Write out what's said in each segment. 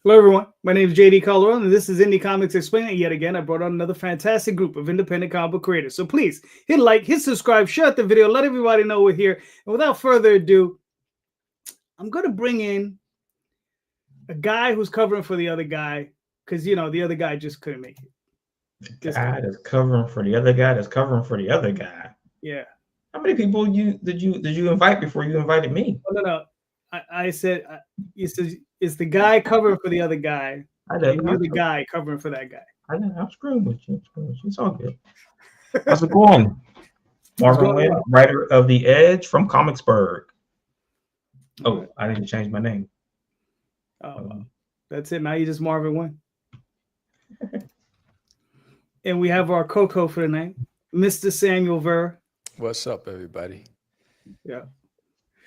Hello, everyone. My name is JD Calderon, and this is Indie Comics Explained. And yet again, I brought on another fantastic group of independent comic book creators. So please hit like, hit subscribe, share the video, let everybody know we're here. And without further ado, I'm going to bring in a guy who's covering for the other guy because, you know, the other guy just couldn't make it. The guy that's covering for the other guy that's covering for the other guy. Yeah. How many people did you invite before you invited me? Oh, no. I said it's the guy covering for the other guy. I know. You're the guy covering for that guy. I know. I'm screwing with you. It's all good. How's it going? Marvin Wynn, writer of The Edge from Comicsburg. Oh, I need to change my name. Oh, that's it. Now you just Marvin Wynn. And we have our co-co for the night, Mr. Samuel Vera. What's up, everybody? Yeah.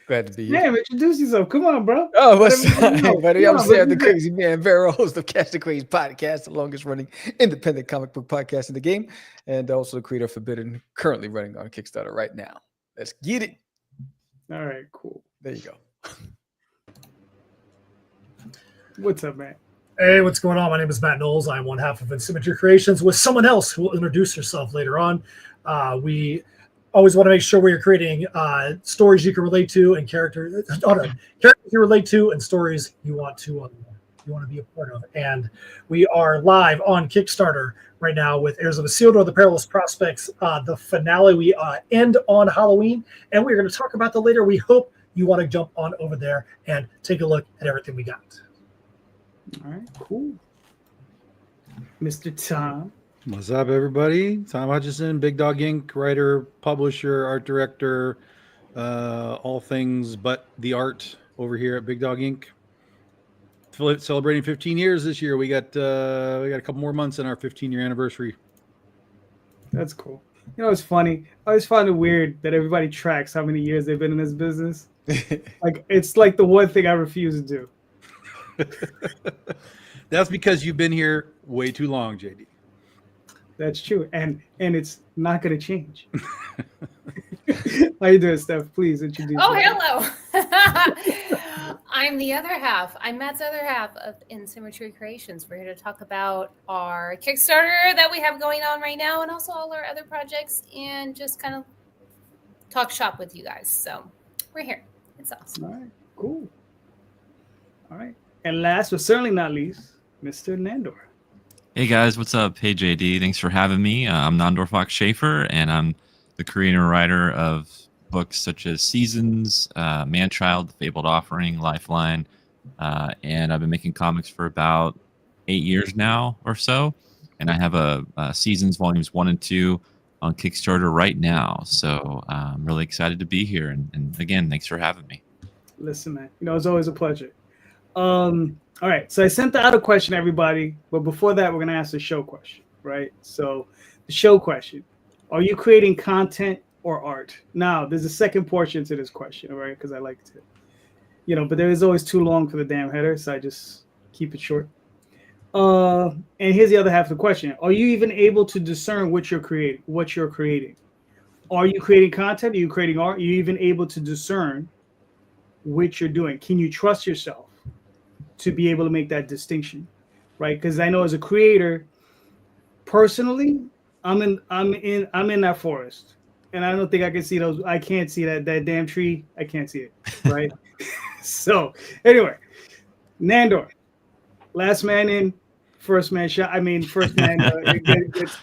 Glad to be here. Damn, introduce yourself. Come on, bro. Oh, what's up, everybody? I'm Sam, the man. Crazy Man Vera, host of Catch the Craze podcast, the longest running independent comic book podcast in the game, and also the creator of Forbidden, currently running on Kickstarter right now. Let's get it. All right, cool. There you go. What's up, man? Hey, what's going on? My name is Matt Knowles. I'm one half of Insymmetry Creations with someone else who will introduce herself later on. We always want to make sure we're creating stories you can relate to and characters you relate to and stories you want to be a part of. And we are live on Kickstarter right now with Heirs of Isildur, The Perilous Prospects. The finale we end on Halloween, and we're going to talk about that later. We hope you want to jump on over there and take a look at everything we got. All right, cool. Mr. Tom. What's up, everybody? Tom Hutchison, Big Dog Inc., writer, publisher, art director, all things but the art over here at Big Dog Inc. Celebrating 15 years this year. We got a couple more months in our 15-year anniversary. That's cool. You know, it's funny. I always find it weird that everybody tracks how many years they've been in this business. Like, it's like the one thing I refuse to do. That's because you've been here way too long, JD. That's true, and it's not going to change. How you doing, Steph? Please introduce. Oh, hello. I'm the other half. I'm Matt's other half of Insymmetry Creations. We're here to talk about our Kickstarter that we have going on right now, and also all our other projects, and just kind of talk shop with you guys. So we're here. It's awesome. All right, cool. All right, and last but certainly not least, Mr. Nandor. Hey guys, what's up? Hey JD, thanks for having me. I'm Nandor Fox Shaffer, and I'm the creator and writer of books such as Seasons, Manchild, The Fabled Offering, Lifeline, and I've been making comics for about 8 years now or so, and I have a Seasons Volumes 1 and 2 on Kickstarter right now, so I'm really excited to be here, and again, thanks for having me. Listen, man, you know, it's always a pleasure. All right, so I sent out a question, everybody, but before that, we're going to ask the show question, right? So the show question, are you creating content or art? Now, there's a second portion to this question, right? Because I like to, you know, but there is always too long for the damn header, so I just keep it short. And here's the other half of the question. Are you even able to discern what you're creating? Are you creating content? Are you creating art? Are you even able to discern what you're doing? Can you trust yourself to be able to make that distinction, right? Because I know as a creator, personally, I'm in that forest, and I don't think I can see those. I can't see that damn tree. I can't see it, right? So anyway, Nandor, last man in, first man shot. I mean, first man gets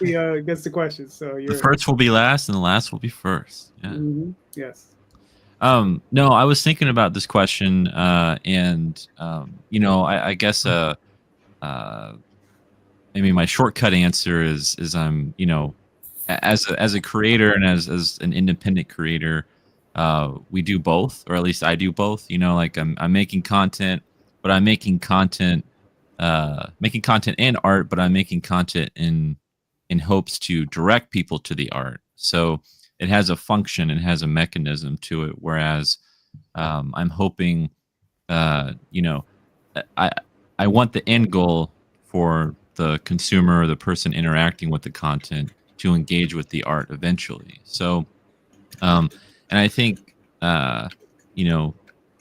the question. So The first will be last, and the last will be first. Yeah. Mm-hmm. Yes. No, I was thinking about this question, and you know, I guess maybe my shortcut answer is I'm, you know, as a creator and as an independent creator, we do both, or at least I do both. You know, like I'm making content, but I'm making content and art, but I'm making content in hopes to direct people to the art. So it has a function and has a mechanism to it. Whereas I'm hoping, you know, I want the end goal for the consumer or the person interacting with the content to engage with the art eventually. So, and I think, you know,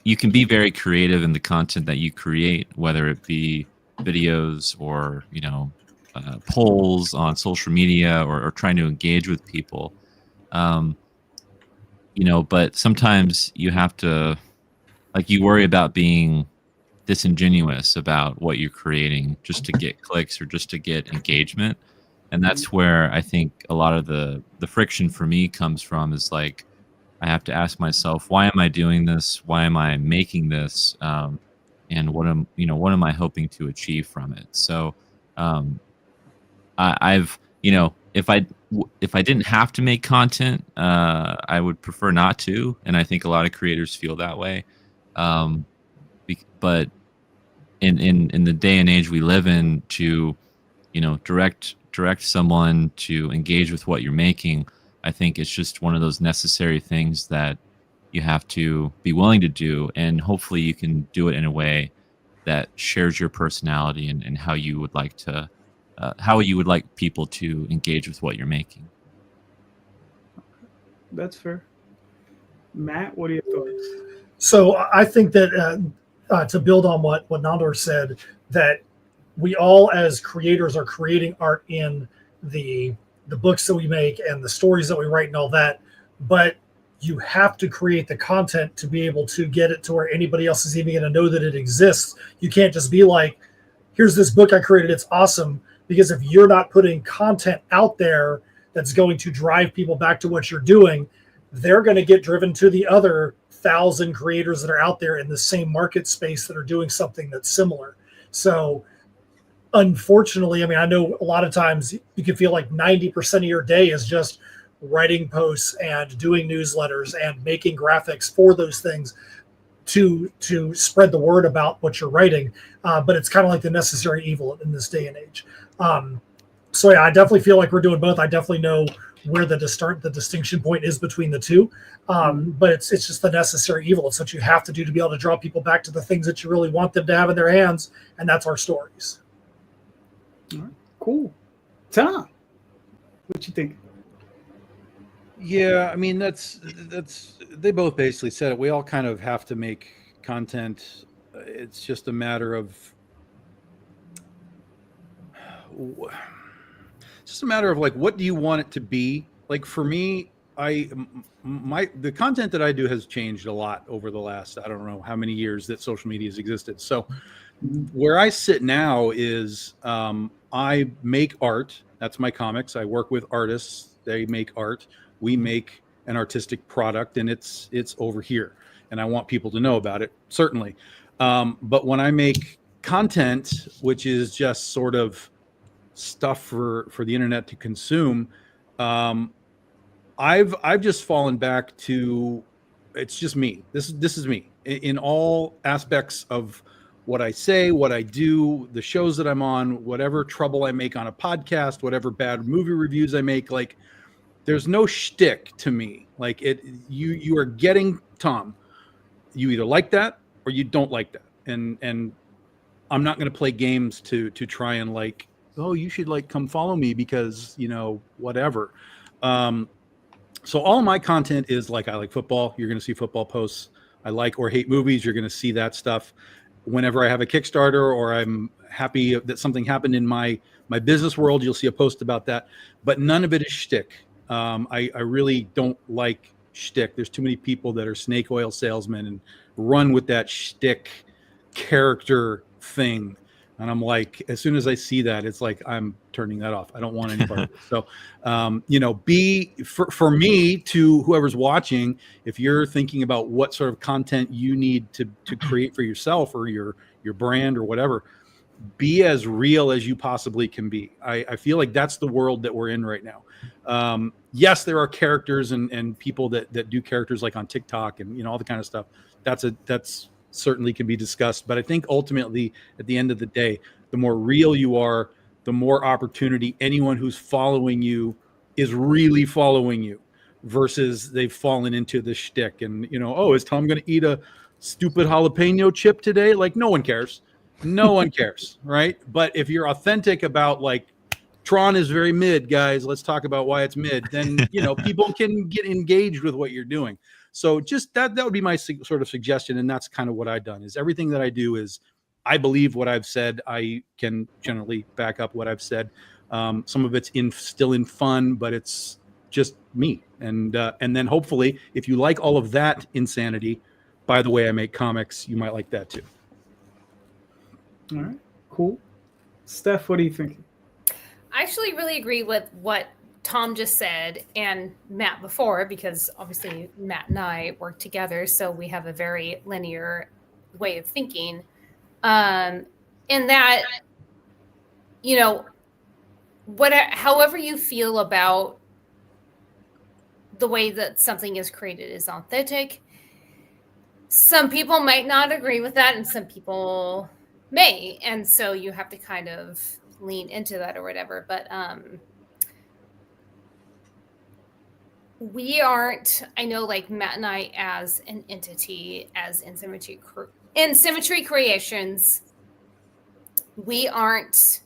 you can be very creative in the content that you create, whether it be videos or polls on social media or trying to engage with people. But sometimes you have to, like, you worry about being disingenuous about what you're creating just to get clicks or just to get engagement. And that's where I think a lot of the friction for me comes from, is like, I have to ask myself, why am I doing this? Why am I making this? And what am I hoping to achieve from it? So I've if I didn't have to make content, I would prefer not to, and I think a lot of creators feel that way. But in the day and age we live in, to direct someone to engage with what you're making, I think it's just one of those necessary things that you have to be willing to do, and hopefully you can do it in a way that shares your personality and how you would like to how you would like people to engage with what you're making. That's fair. Matt, what are your thoughts? So I think that to build on what Nandor said, that we all as creators are creating art in the books that we make and the stories that we write and all that, but you have to create the content to be able to get it to where anybody else is even going to know that it exists. You can't just be like, here's this book I created, it's awesome. Because if you're not putting content out there that's going to drive people back to what you're doing, they're going to get driven to the other 1,000 creators that are out there in the same market space that are doing something that's similar. So unfortunately, I mean, I know a lot of times you can feel like 90% of your day is just writing posts and doing newsletters and making graphics for those things to spread the word about what you're writing. But it's kind of like the necessary evil in this day and age. So yeah, I definitely feel like we're doing both. I definitely know where the distinction point is between the two. But it's just the necessary evil. It's what you have to do to be able to draw people back to the things that you really want them to have in their hands. And that's our stories. All right, cool. Tom, what you think? Yeah, I mean, that's they both basically said it. We all kind of have to make content. It's just a matter of like, what do you want it to be? Like for me, the content that I do has changed a lot over the last, I don't know how many years that social media has existed. So where I sit now is I make art. That's my comics. I work with artists. They make art. We make an artistic product, and it's over here. And I want people to know about it, certainly. But when I make content, which is just sort of stuff for the internet to consume, I've just fallen back to, it's just me. This is me in all aspects of what I say, what I do, the shows that I'm on, whatever trouble I make on a podcast, whatever bad movie reviews I make. Like, there's no shtick to me. Like, you are getting, Tom, you either like that or you don't like that. And I'm not going to play games to try and like, oh, you should like come follow me because, whatever. So all my content is like, I like football. You're going to see football posts. I like or hate movies. You're going to see that stuff. Whenever I have a Kickstarter or I'm happy that something happened in my business world, you'll see a post about that. But none of it is shtick. I really don't like shtick. There's too many people that are snake oil salesmen and run with that shtick character thing. And I'm like, as soon as I see that, it's like, I'm turning that off. I don't want any part of it. So, for me, to whoever's watching, if you're thinking about what sort of content you need to create for yourself or your brand or whatever, be as real as you possibly can be. I feel like that's the world that we're in right now. Yes, there are characters and people that do characters like on TikTok and, all the kind of stuff. That's certainly can be discussed. But I think ultimately, at the end of the day, the more real you are, the more opportunity anyone who's following you is really following you versus they've fallen into the shtick. And, oh, is Tom going to eat a stupid jalapeno chip today? Like, no one cares. No one cares, right? But if you're authentic about like, Tron is very mid, guys, let's talk about why it's mid, then, people can get engaged with what you're doing. So just that would be my sort of suggestion. And that's kind of what I've done is everything that I do is I believe what I've said. I can generally back up what I've said. Some of it's still in fun, but it's just me. And then hopefully, if you like all of that insanity, by the way I make comics, you might like that too. All right, cool. Steph, what are you thinking? I actually really agree with what Tom just said and Matt before, because obviously Matt and I work together, so we have a very linear way of thinking. In that, you know, however you feel about the way that something is created is authentic. Some people might not agree with that, and some people may, and so you have to kind of lean into that or whatever. But we aren't, I know, like Matt and I as an entity, as in Symmetry Creations, we aren't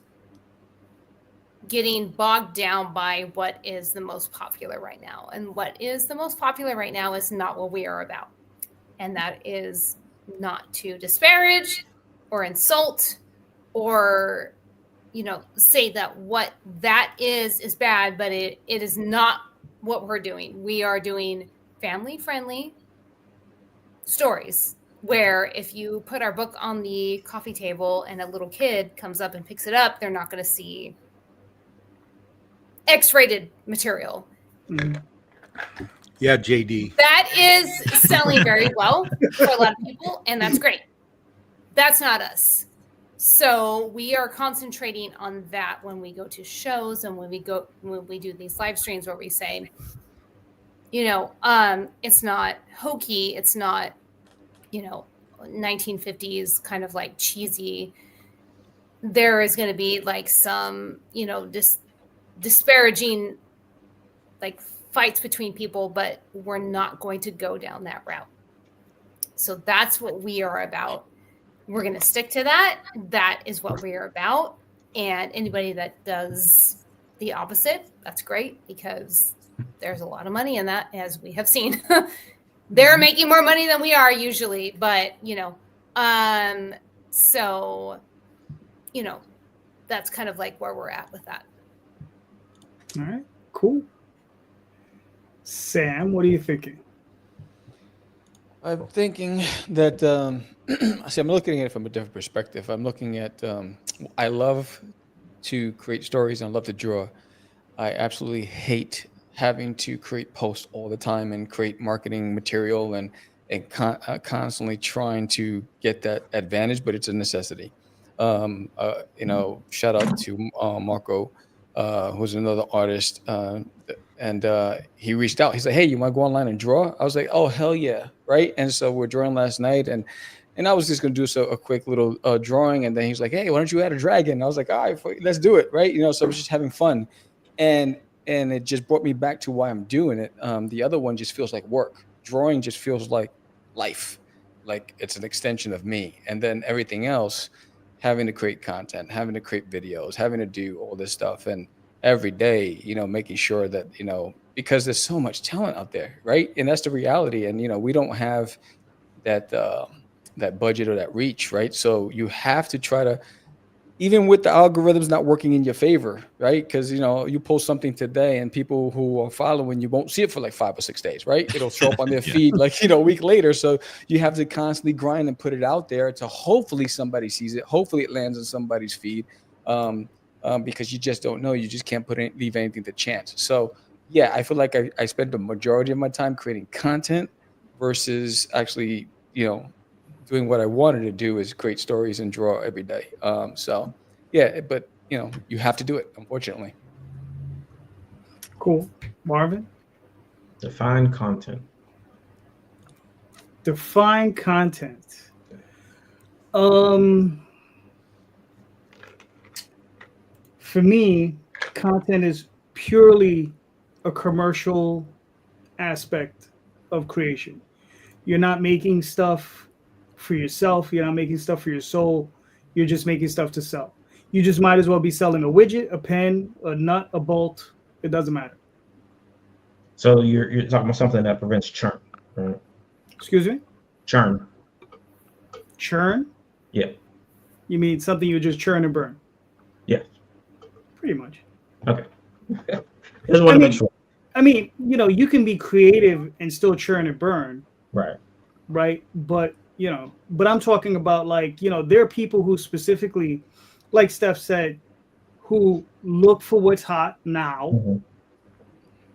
getting bogged down by what is the most popular right now. And what is the most popular right now is not what we are about. And that is not to disparage or insult or, you know, say that what that is bad, but it is not what we're doing. We are doing family-friendly stories where if you put our book on the coffee table and a little kid comes up and picks it up, they're not going to see X-rated material. Mm-hmm. Yeah, JD. That is selling very well for a lot of people, and that's great. That's not us. So we are concentrating on that when we go to shows and when we do these live streams where we say, you know, it's not hokey, it's not, you know, 1950s kind of like cheesy. There is going to be like some, you know, disparaging like fights between people, but we're not going to go down that route. So that's what we are about. We're going to stick to that. That is what we are about. And anybody that does the opposite, that's great, because there's a lot of money in that, as we have seen. They're making more money than we are usually, but, you know, so, you know, that's kind of like where we're at with that. All right, cool. Sam, what are you thinking? I'm thinking that, see, I'm looking at it from a different perspective. I'm looking at, I love to create stories and I love to draw. I absolutely hate having to create posts all the time and create marketing material and constantly trying to get that advantage, but it's a necessity. You know, shout out to Marco, who's another artist, and he reached out. He said, "Hey, you want to go online and draw?" I was like, "Oh, hell yeah!" Right? And so we're drawing last night, and I was just gonna do a quick little drawing, and then he was like, "Hey, why don't you add a dragon?" And I was like, "All right, let's do it." Right? You know, so I was just having fun, and it just brought me back to why I'm doing it. The other one just feels like work. Drawing just feels like life, like it's an extension of me, and then everything else, having to create content, having to create videos, having to do all this stuff, and every day, you know, making sure that, you know, because there's so much talent out there, right? And that's the reality. And, you know, we don't have that that budget or that reach, right? So you have to try to, even with the algorithms not working in your favor, right? Because, you know, you post something today and people who are following you won't see it for like 5 or 6 days, right? It'll show up on their feed like, you know, a week later. So you have to constantly grind and put it out there to hopefully somebody sees it. Hopefully it lands on somebody's feed. Because you just don't know. You just can't leave anything to chance. So, yeah, I feel like I spend the majority of my time creating content versus actually, you know, doing what I wanted to do is create stories and draw every day. So, yeah, but, you know, you have to do it, unfortunately. Cool. Marvin? Define content. Define content. For me, content is purely a commercial aspect of creation. You're not making stuff for yourself. You're not making stuff for your soul. You're just making stuff to sell. You just might as well be selling a widget, a pen, a nut, a bolt. It doesn't matter. So you're talking about something that prevents churn, right? Excuse me? Churn. Churn? Yeah. You mean something you just churn and burn? Yes. Pretty much. Okay. Just want to make sure. I mean, you can be creative and still churn and burn. Right. Right. But, but I'm talking about there are people who specifically, like Steph said, who look for what's hot now. Mm-hmm.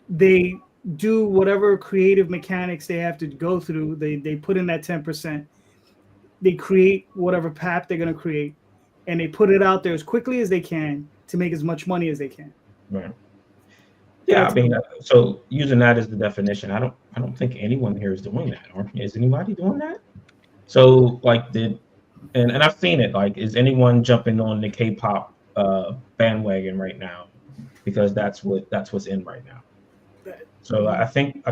They do whatever creative mechanics they have to go through. They put in that 10%. They create whatever pap they're going to create, and they put it out there as quickly as they can to make as much money as they can. Right. Yeah, I mean, so using that as the definition, I don't think anyone here is doing that. Or is anybody doing that? So and I've seen it. Like, is anyone jumping on the K-pop bandwagon right now? Because that's what's in right now. So I think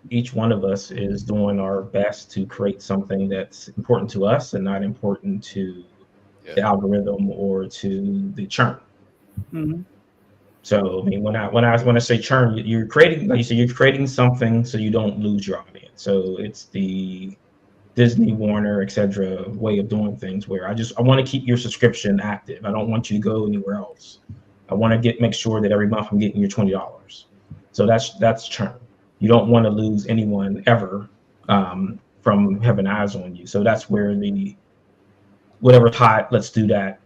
each one of us is doing our best to create something that's important to us and not important to the algorithm or to the churn. Mm-hmm. So I mean, when I say churn, you're creating, like you said, you're creating something so you don't lose your audience. So it's the Disney, Warner, etc. way of doing things where I want to keep your subscription active. I don't want you to go anywhere else. I want to make sure that every month I'm getting your $20. So that's churn. You don't want to lose anyone ever from having eyes on you. So that's where whatever's hot, let's do that.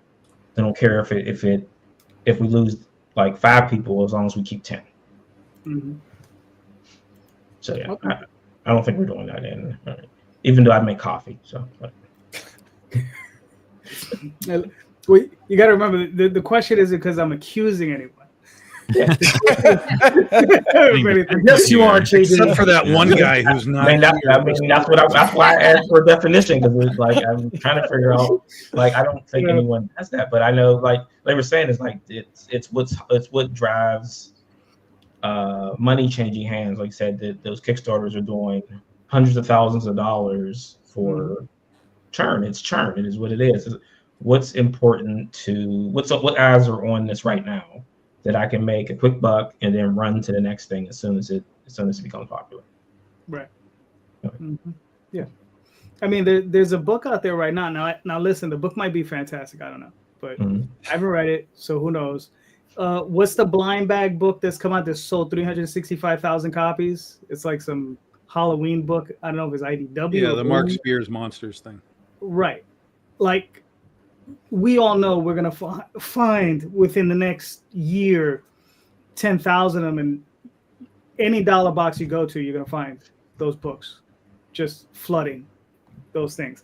I don't care if we lose like 5 people as long as we keep 10. Mm-hmm. So yeah, Okay. I don't think we're doing that even though I make coffee. So. Well, you got to remember the question isn't because I'm accusing anyone. Yeah. Yes, you are, JD. Except for that one guy who's not. That's why I asked for a definition, because it's like I'm trying to figure out. Like, I don't think anyone has that, but I know, like they were saying, is like it's what drives money changing hands. Like you said, that those Kickstarters are doing hundreds of thousands of dollars for churn. It's churn. It is what it is. What's important to what eyes are on this right now that I can make a quick buck and then run to the next thing as soon as it becomes popular. Right. Okay. Mm-hmm. Yeah. I mean, there's a book out there right now. Now listen, the book might be fantastic. I don't know, but I haven't read it, so who knows? What's the blind bag book that's come out that sold 365,000 copies? It's like some Halloween book. I don't know if it's IDW. Yeah, the Mark Spears Monsters thing. Right. Like, we all know we're going to find within the next year 10,000 of them, and any dollar box you go to, you're going to find those books just flooding those things.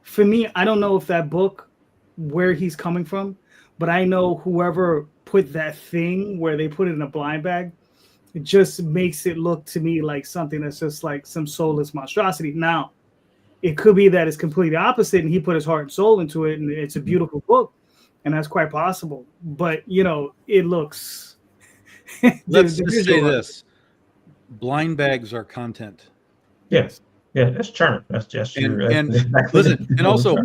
For me, I don't know if that book, where he's coming from, but I know whoever put that thing where they put it in a blind bag, it just makes it look to me like something that's just like some soulless monstrosity. Now, it could be that it's completely opposite and he put his heart and soul into it and it's a beautiful book, and that's quite possible. But, it looks... Let's just say this. Blind bags are content. Yes. Yeah, that's churn. That's just and listen, and also,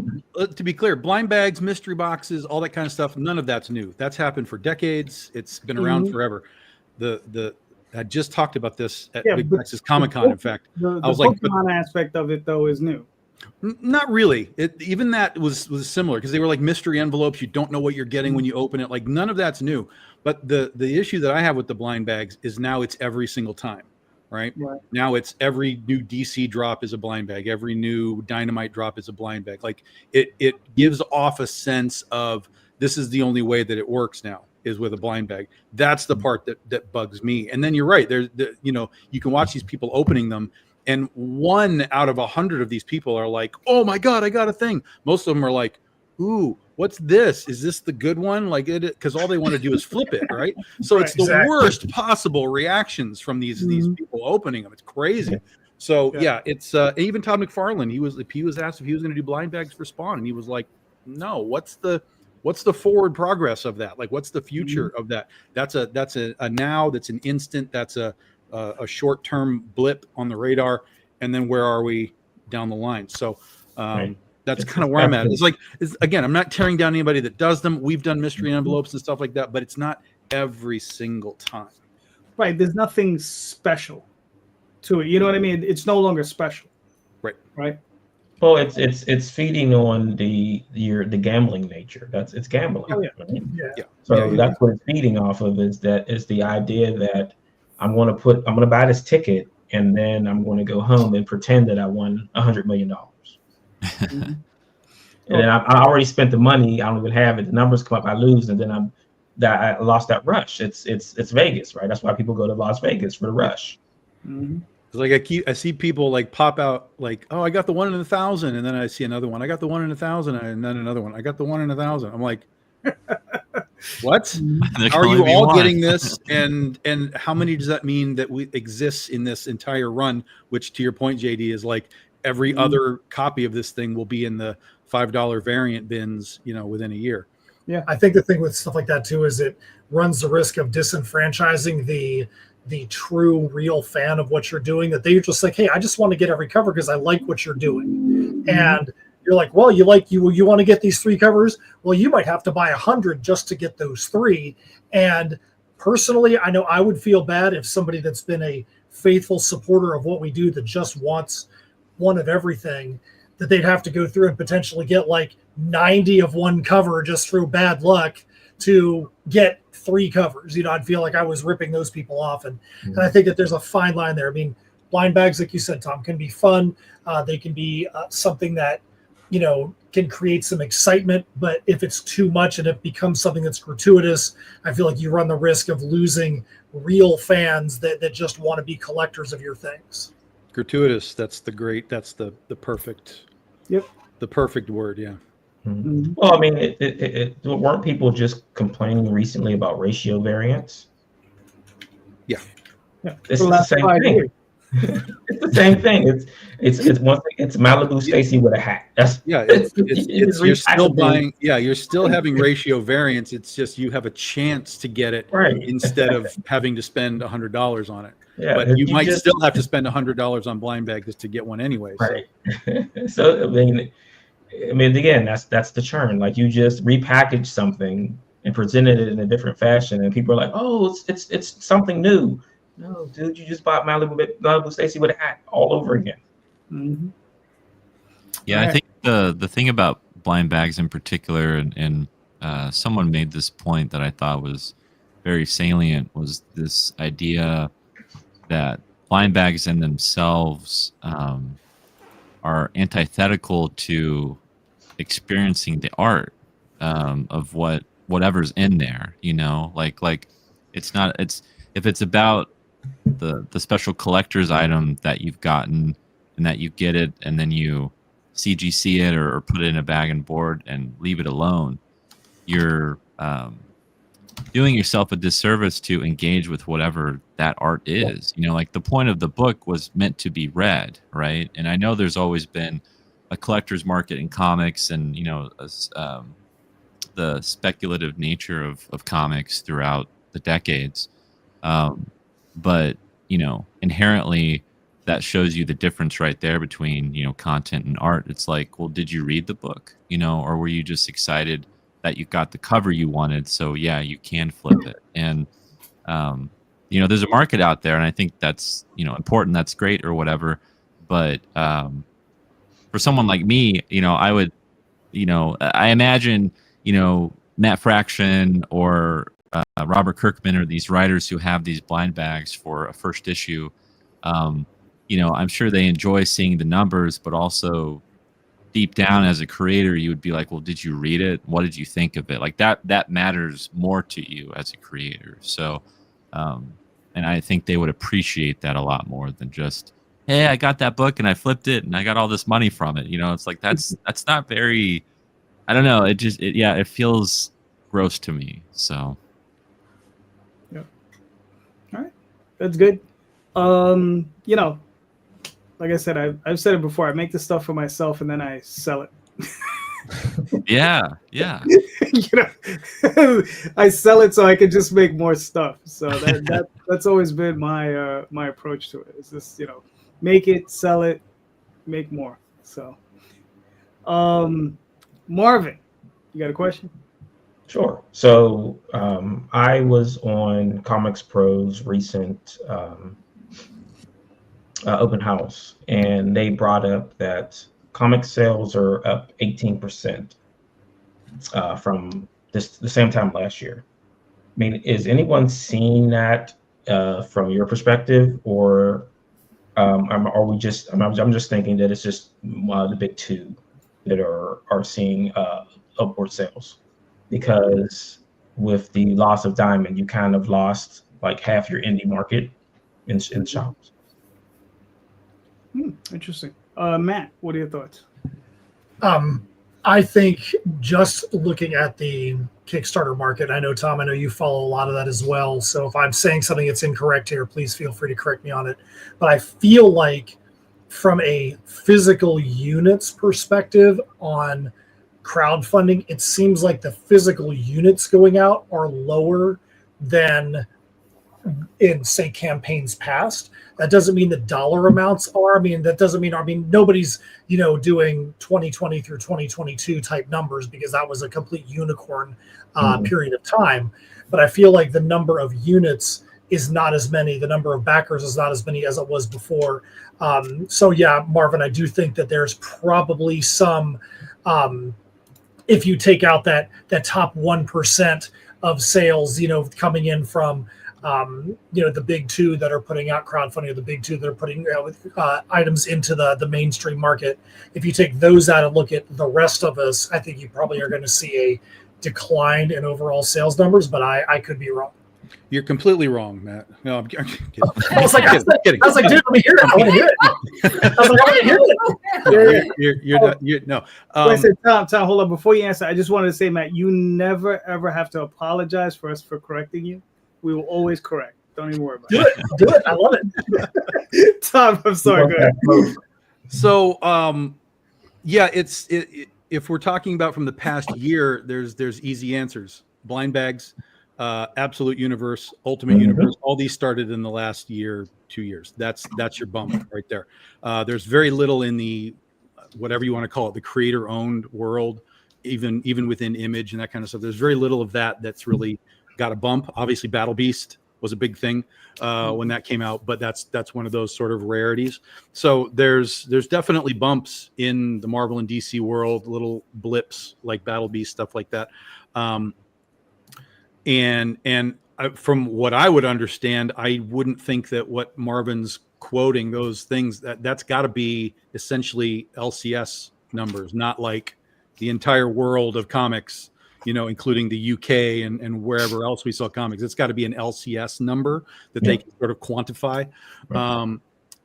to be clear, blind bags, mystery boxes, all that kind of stuff, none of that's new. That's happened for decades. It's been around forever. I just talked about this at Big Texas Comic-Con. In fact, I was like, the Pokemon aspect of it though is new. Not really. Even that was similar, because they were like mystery envelopes. You don't know what you're getting when you open it. Like, none of that's new. But the issue that I have with the blind bags is now it's every single time, right? Now it's every new DC drop is a blind bag. Every new Dynamite drop is a blind bag. Like, it gives off a sense of this is the only way that it works now, is with a blind bag. That's the part that bugs me. And then you're right. You can watch these people opening them, and 1 out of 100 of these people are like, "Oh my God, I got a thing." Most of them are like, "Ooh, what's this? Is this the good one?" Like, because all they want to do is flip it, right? So it's the worst possible reactions from these people opening them. It's crazy. So it's even Todd McFarlane. He was asked if he was going to do blind bags for Spawn, and he was like, "No. What's the forward progress of that? Like, what's the future of that? That's a now. That's an instant. That's a short-term blip on the radar, and then where are we down the line?" So that's kind of where I'm at. Again, I'm not tearing down anybody that does them. We've done mystery envelopes and stuff like that, but it's not every single time. Right. There's nothing special to it. You know what I mean? It's no longer special. Right. Right. Well, it's feeding on the gambling nature. It's gambling. Oh, yeah. Right? Yeah. So that's what it's feeding off of is the idea that I'm going to buy this ticket and then I'm going to go home and pretend that I won $100 million. Mhm. And then I already spent the money. I don't even have it. The numbers come up, I lose, and then I lost that rush. It's Vegas, right? That's why people go to Las Vegas for the rush. Mhm. Like I see people like pop out like, oh, I got the 1 in 1,000, and then I see another one. I got the 1 in 1,000, and then another one. I got the 1 in 1,000. I'm like, what? There How can are only you be all one. getting this? And how many does that mean that we exists in this entire run? Which, to your point, JD, is like every other copy of this thing will be in the $5 variant bins, within a year. Yeah. I think the thing with stuff like that too is it runs the risk of disenfranchising the true real fan of what you're doing, that they're just like, hey, I just want to get every cover because I like what you're doing. And you're like, well, you want to get these 3 covers? Well, you might have to buy 100 just to get those 3. And personally, I know I would feel bad if somebody that's been a faithful supporter of what we do that just wants one of everything, that they'd have to go through and potentially get like 90 of one cover just through bad luck to get 3 covers. I'd feel like I was ripping those people off. And I think that there's a fine line there. I mean, blind bags, like you said, Tom, can be fun. They can be something that, can create some excitement. But if it's too much and it becomes something that's gratuitous, I feel like you run the risk of losing real fans that just want to be collectors of your things. Gratuitous. That's the perfect. Yep. The perfect word. Yeah. Mhm. Well, I mean, weren't people just complaining recently about ratio variance? Yeah. Yeah. It's For the last same 5 thing. years. It's the same thing. It's one thing. It's Malibu Stacy with a hat. That's You're still repackaging. buying. Yeah, you're still having ratio variance. It's just you have a chance to get it Right. instead of having to spend $100 on it. Yeah, But you might just still have to spend $100 on blind bag just to get one anyway. So. right. So I mean, again, that's the churn. Like you just repackaged something and presented it in a different fashion, and people are like, "Oh, it's something new." No, dude, you just bought Malibu Stacy with a hat all over again. Mhm. Yeah, All I right. think the thing about blind bags in particular, and someone made this point that I thought was very salient, was this idea that blind bags in themselves are antithetical to experiencing the art of whatever's in there. Like it's not if it's about the special collector's item that you've gotten and that you get it and then you CGC it or put it in a bag and board and leave it alone, you're doing yourself a disservice to engage with whatever that art is. Like the point of the book was meant to be read, right? And I know there's always been a collector's market in comics and the speculative nature of comics throughout the decades, but inherently that shows you the difference right there between content and art. It's like, well, did you read the book, or were you just excited that you got the cover you wanted, so yeah, you can flip it? And there's a market out there, and I think that's important, that's great or whatever. But for someone like me, I would I imagine Matt Fraction or Robert Kirkman or these writers who have these blind bags for a first issue. I'm sure they enjoy seeing the numbers, but also deep down as a creator, you would be like, well, did you read it? What did you think of it? Like that matters more to you as a creator. So, and I think they would appreciate that a lot more than just, hey, I got that book and I flipped it and I got all this money from it. It's like, that's not very, I don't know. It feels gross to me. So. All right. That's good. Like I said, I've said it before. I make the stuff for myself and then I sell it. Yeah. I sell it so I can just make more stuff. So that's always been my my approach to it. It's just make it, sell it, make more. So, Marvin, you got a question? Sure. So I was on Comics Pro's recent open house, and they brought up that comic sales are up 18% from the same time last year. I mean, is anyone seeing that from your perspective, or are we just? I'm just thinking that it's just the big two that are seeing upward sales, because with the loss of Diamond, you kind of lost like half your indie market in shops. Interesting. Matt, what are your thoughts? I think just looking at the Kickstarter market, I know, Tom, I know you follow a lot of that as well. So if I'm saying something that's incorrect here, please feel free to correct me on it. But I feel like from a physical units perspective on crowdfunding, it seems like the physical units going out are lower than in, say, campaigns past. That doesn't mean the dollar amounts are. I mean, that doesn't mean, nobody's, doing 2020 through 2022 type numbers, because that was a complete unicorn period of time. But I feel like the number of units is not as many. The number of backers is not as many as it was before. So yeah, Marvin, I do think that there's probably some, if you take out that top 1% of sales, coming in from, the big two that are putting out crowdfunding, or the big two that are putting items into the mainstream market. If you take those out and look at the rest of us, I think you probably are going to see a decline in overall sales numbers, but I could be wrong. You're completely wrong, Matt. No, I'm kidding. I was like, dude, let me hear it. I want to hear it. I was like, I want to hear it. You're no. I said, Tom, hold on. Before you answer, I just wanted to say, Matt, you never, ever have to apologize for us for correcting you. We will always correct. Don't even worry about it. Do it. I love it. Tom, I'm sorry. Go ahead. So, yeah, if we're talking about from the past year, there's easy answers. Blind bags, Absolute Universe, Ultimate Universe, all these started in the last year, 2 years. That's your bump right there. There's very little in the, whatever you want to call it, the creator-owned world, even within Image and that kind of stuff. There's very little of that's really got a bump. Obviously, Battle Beast was a big thing when that came out, but that's one of those sort of rarities. So there's definitely bumps in the Marvel and DC world, little blips like Battle Beast, stuff like that. And from what I would understand, I wouldn't think that what Marvin's quoting, those things, that's got to be essentially LCS numbers, not like the entire world of comics, including the UK and wherever else we sell comics. It's got to be an LCS number that they can sort of quantify. Right.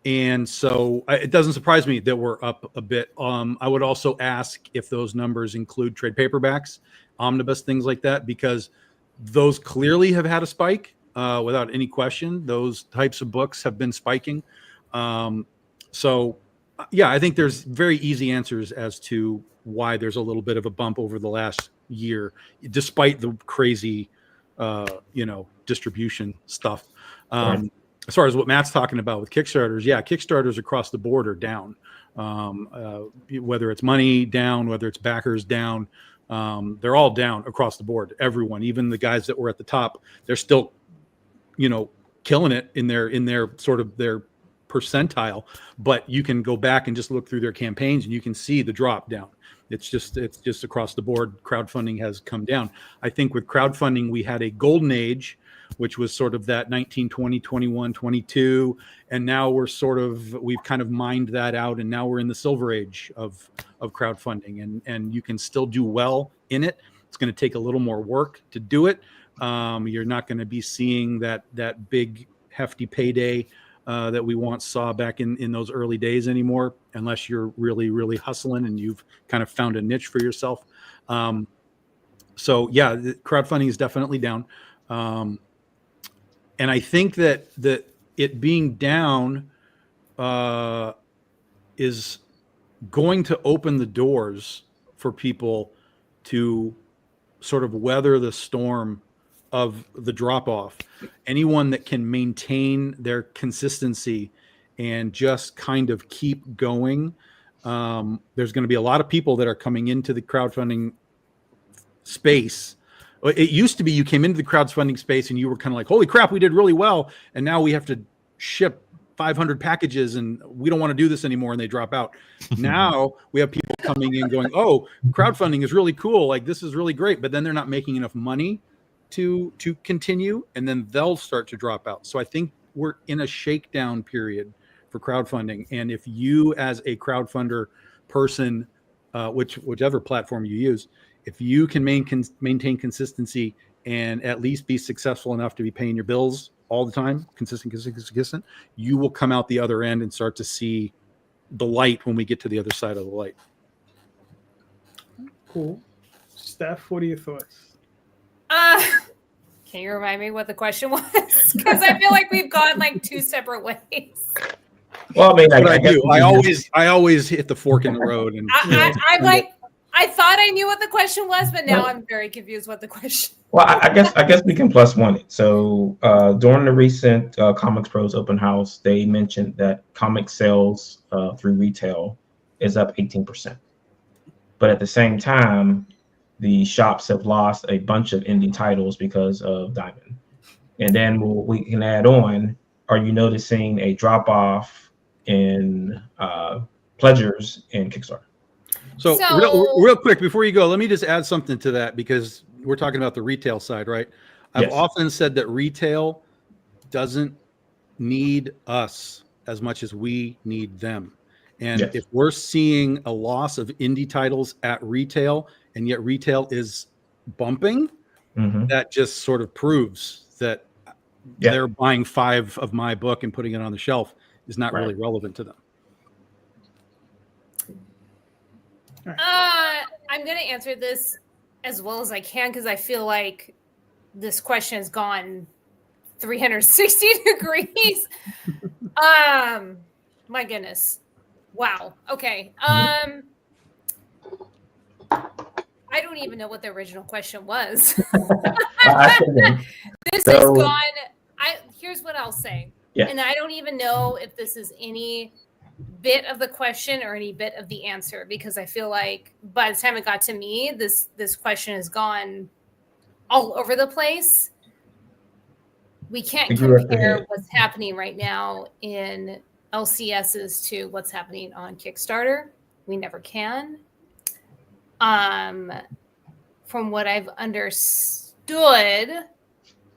And so it doesn't surprise me that we're up a bit. I would also ask if those numbers include trade paperbacks, omnibus, things like that, because those clearly have had a spike without any question. Those types of books have been spiking. So, yeah, I think there's very easy answers as to why there's a little bit of a bump over the last year, despite the crazy, distribution stuff. Right. As far as what Matt's talking about with Kickstarters, yeah, Kickstarters across the board are down. Whether it's money down, whether it's backers down, they're all down across the board. Everyone, even the guys that were at the top, they're still, killing it in their sort of their percentile. But you can go back and just look through their campaigns, and you can see the drop down. It's just across the board. Crowdfunding has come down. I think with crowdfunding, we had a golden age, which was sort of that 19, 20, 21, 22. And now we've kind of mined that out. And now we're in the silver age of crowdfunding, and you can still do well in it. It's going to take a little more work to do it. You're not going to be seeing that big hefty payday that we once saw back in those early days anymore, unless you're really, really hustling and you've kind of found a niche for yourself. So yeah, the crowdfunding is definitely down. And I think that it being down is going to open the doors for people to sort of weather the storm of the drop off. Anyone that can maintain their consistency and just kind of keep going. There's going to be a lot of people that are coming into the crowdfunding space. It used to be you came into the crowdfunding space and you were kind of like, holy crap, we did really well. And now we have to ship 500 packages and we don't want to do this anymore, and they drop out. Now we have people coming in going, oh, crowdfunding is really cool, like this is really great, but then they're not making enough money to continue, and then they'll start to drop out. So I think we're in a shakedown period for crowdfunding, and if you as a crowdfunder person, whichever platform you use, if you can maintain consistency and at least be successful enough to be paying your bills all the time, consistent, you will come out the other end and start to see the light when we get to the other side of the light. Cool. Steph, what are your thoughts? Can you remind me what the question was? Because I feel like we've gone like two separate ways. Well, I mean, I always hit the fork in the road, and I'm like, I thought I knew what the question was, but now I'm very confused what the question. Well, I guess we can plus one it. So during the recent Comics Pros open house, they mentioned that comic sales through retail is up 18%. But at the same time, the shops have lost a bunch of indie titles because of Diamond. And then we can add on, are you noticing a drop off in pledgers in Kickstarter? So real quick, before you go, let me just add something to that, because we're talking about the retail side, right? I've often said that retail doesn't need us as much as we need them. And if we're seeing a loss of indie titles at retail, and yet retail is bumping, that just sort of proves that they're buying 5 of my book and putting it on the shelf is not really relevant to them. I'm going to answer this as well as I can, because I feel like this question has gone 360 degrees. My goodness. Wow. Okay. I don't even know what the original question was. This has gone. Here's what I'll say. And I don't even know if this is any bit of the question or any bit of the answer, because I feel like by the time it got to me, this question has gone all over the place. We can't compare what's happening right now in LCSs to what's happening on Kickstarter. We never can. From what I've understood,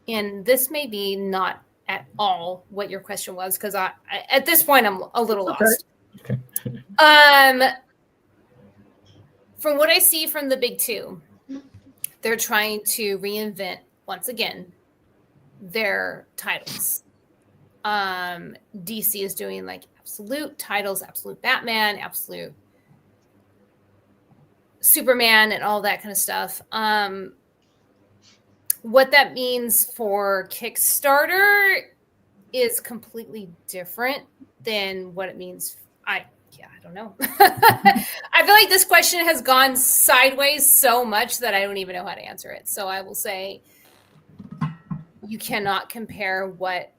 and this may be not at all what your question was, because I at this point I'm a little lost. Okay. From what I see from the big two, they're trying to reinvent once again their titles. DC is doing like absolute titles, absolute Batman, absolute Superman, and all that kind of stuff. What that means for Kickstarter is completely different than what it means. I don't know. I feel like this question has gone sideways so much that I don't even know how to answer it. So I will say you cannot compare what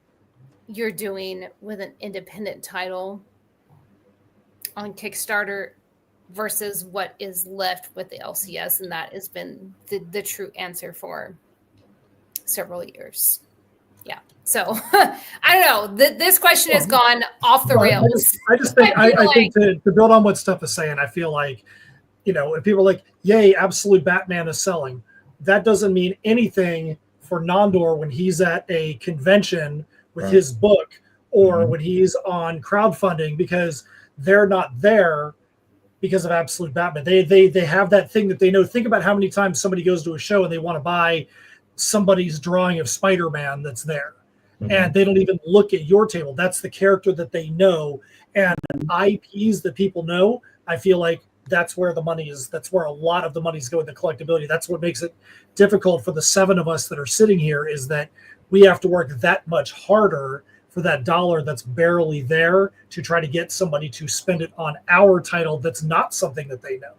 you're doing with an independent title on Kickstarter versus what is left with the LCS, and that has been the true answer for several years. Yeah. So I don't know. This question has gone off the rails. I just think I think to build on what Steph is saying, I feel like, if people are like, yay, absolute Batman is selling, that doesn't mean anything for Nandor when he's at a convention with his book, or when he's on crowdfunding, because they're not there because of absolute Batman. They have that thing that they know. Think about how many times somebody goes to a show and they want to buy somebody's drawing of Spider-Man that's there, and they don't even look at your table. That's the character that they know, and IPs that people know. I feel like that's where the money is. That's where a lot of the money's going to collectability. That's what makes it difficult for the 7 of us that are sitting here, is that we have to work that much harder for that dollar that's barely there to try to get somebody to spend it on our title that's not something that they know.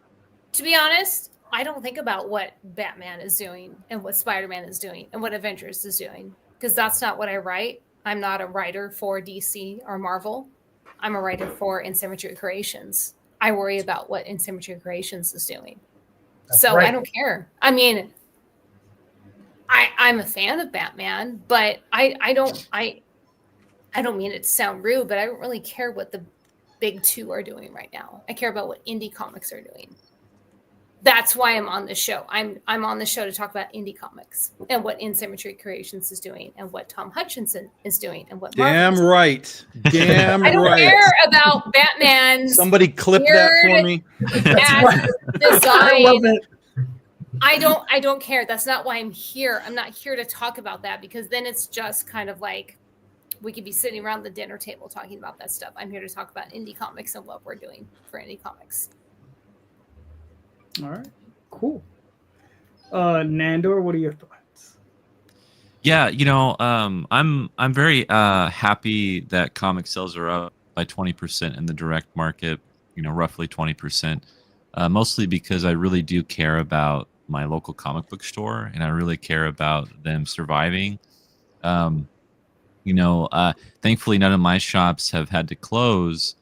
To be honest, I don't think about what Batman is doing and what Spider-Man is doing and what Avengers is doing, because that's not what I write. I'm not a writer for DC or Marvel. I'm a writer for Insymmetry Creations. I worry about what Insymmetry Creations is doing. That's so right. I don't care. I mean, I'm a fan of Batman, but I I don't mean it to sound rude, but I don't really care what the big two are doing right now. I care about what indie comics are doing. That's why I'm on the show. I'm on the show to talk about indie comics and what In Symmetry Creations is doing and what Tom Hutchison is doing and what Damn Marvin's right. Damn I don't right. care about Batman's Somebody clip that for me. ad I love design. it. I don't care. That's not why I'm here. I'm not here to talk about that because then it's just kind of like we could be sitting around the dinner table talking about that stuff. I'm here to talk about indie comics and what we're doing for indie comics. All right, cool. Nandor, what are your thoughts? Yeah, I'm very happy that comic sales are up by 20% in the direct market. Roughly 20%. Mostly because I really do care about my local comic book store, and I really care about them surviving. Thankfully, none of my shops have had to close.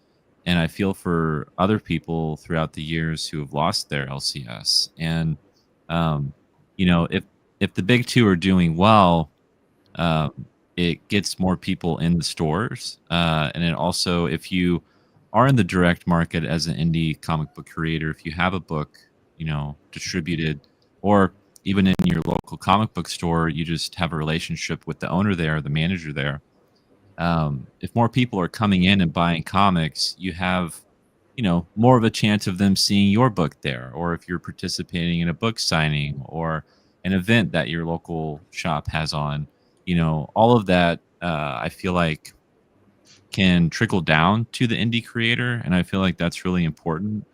And I feel for other people throughout the years who have lost their LCS. And, if the big two are doing well, it gets more people in the stores. And it also, if you are in the direct market as an indie comic book creator, if you have a book, distributed, or even in your local comic book store, you just have a relationship with the owner there, the manager there. If more people are coming in and buying comics, you have, more of a chance of them seeing your book there. Or if you're participating in a book signing or an event that your local shop has on, all of that, I feel like can trickle down to the indie creator. And I feel like that's really important.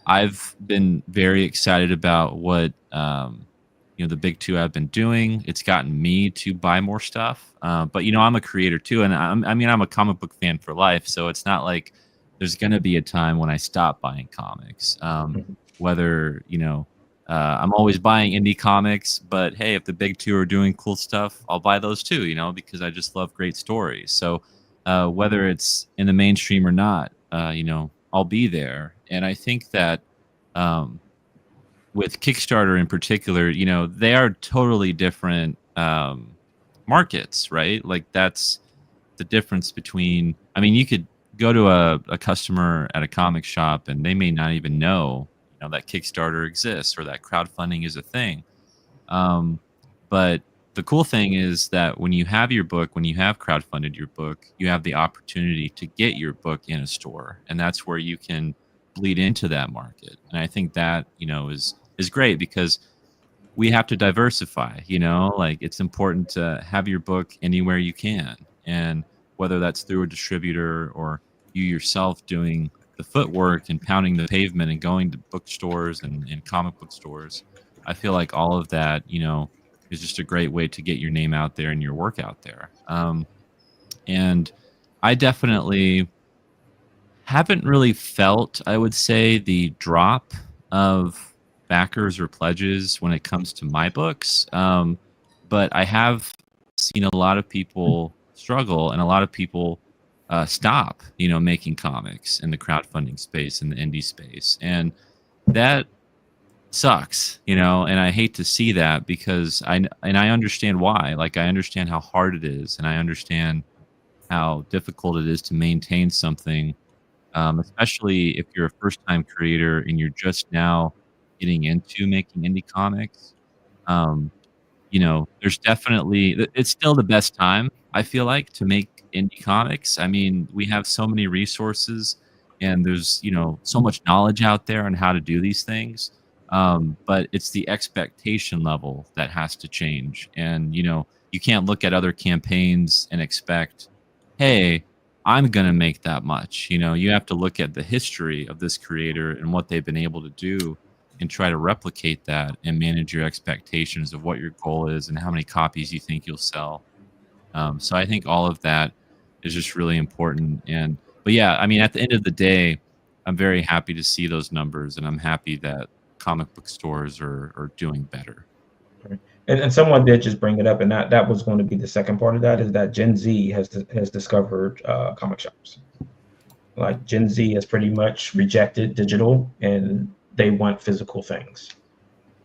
I've been very excited about what, the big two have been doing. It's gotten me to buy more stuff. But I'm a creator too. And I'm a comic book fan for life. So it's not like there's going to be a time when I stop buying comics. Whether, I'm always buying indie comics, but hey, if the big two are doing cool stuff, I'll buy those too, because I just love great stories. So whether it's in the mainstream or not, I'll be there. And I think that, with Kickstarter in particular, they are totally different markets, right? Like that's the difference between, you could go to a customer at a comic shop and they may not even know, that Kickstarter exists or that crowdfunding is a thing. But the cool thing is that when you have your book, when you have crowdfunded your book, you have the opportunity to get your book in a store. And that's where you can bleed into that market. And I think that, is great because we have to diversify, like it's important to have your book anywhere you can. And whether that's through a distributor or you yourself doing the footwork and pounding the pavement and going to bookstores and comic book stores, I feel like all of that, is just a great way to get your name out there and your work out there. And I definitely haven't really felt, I would say, the drop of backers or pledges when it comes to my books. But I have seen a lot of people struggle and a lot of people stop, making comics in the crowdfunding space, in the indie space. And that sucks, and I hate to see that because I understand why. Like, I understand how hard it is, and I understand how difficult it is to maintain something, especially if you're a first-time creator and you're just now getting into making indie comics. There's definitely, it's still the best time, I feel like, to make indie comics. We have so many resources and there's, so much knowledge out there on how to do these things. But it's the expectation level that has to change. And, you can't look at other campaigns and expect, hey, I'm going to make that much. You have to look at the history of this creator and what they've been able to do and try to replicate that and manage your expectations of what your goal is and how many copies you think you'll sell. So I think all of that is just really important. But yeah, at the end of the day, I'm very happy to see those numbers, and I'm happy that comic book stores are doing better. And someone did just bring it up, and that was going to be the second part of that, is that Gen Z has discovered comic shops. Like, Gen Z has pretty much rejected digital, and they want physical things.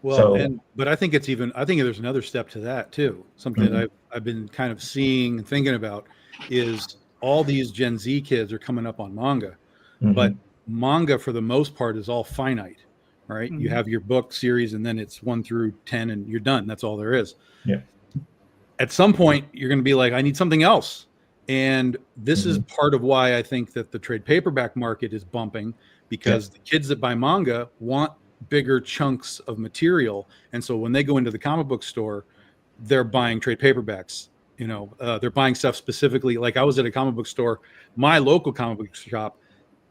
Well, but I think I think there's another step to that too. Something that I've been kind of seeing and thinking about is all these Gen Z kids are coming up on manga, but manga for the most part is all finite, right? You have your book series and then it's 1 through 10 and you're done. That's all there is. Yeah. At some point you're going to be like, I need something else. And this is part of why I think that the trade paperback market is bumping, because the kids that buy manga want bigger chunks of material, and so when they go into the comic book store, they're buying trade paperbacks. They're buying stuff specifically. Like I was at a comic book store, my local comic book shop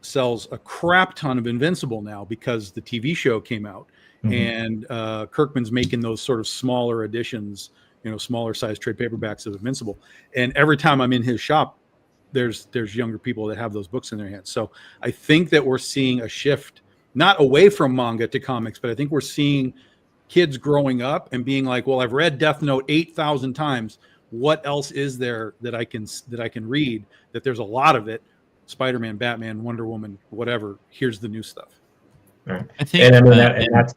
sells a crap ton of Invincible now because the TV show came out, and Kirkman's making those sort of smaller editions, smaller size trade paperbacks of Invincible. And every time I'm in his shop, there's younger people that have those books in their hands. So I think that we're seeing a shift, not away from manga to comics, but I think we're seeing kids growing up and being like, well, I've read Death Note 8,000 times. What else is there that I can read? That there's a lot of it. Spider-Man, Batman, Wonder Woman, whatever. Here's the new stuff. Right. I think that's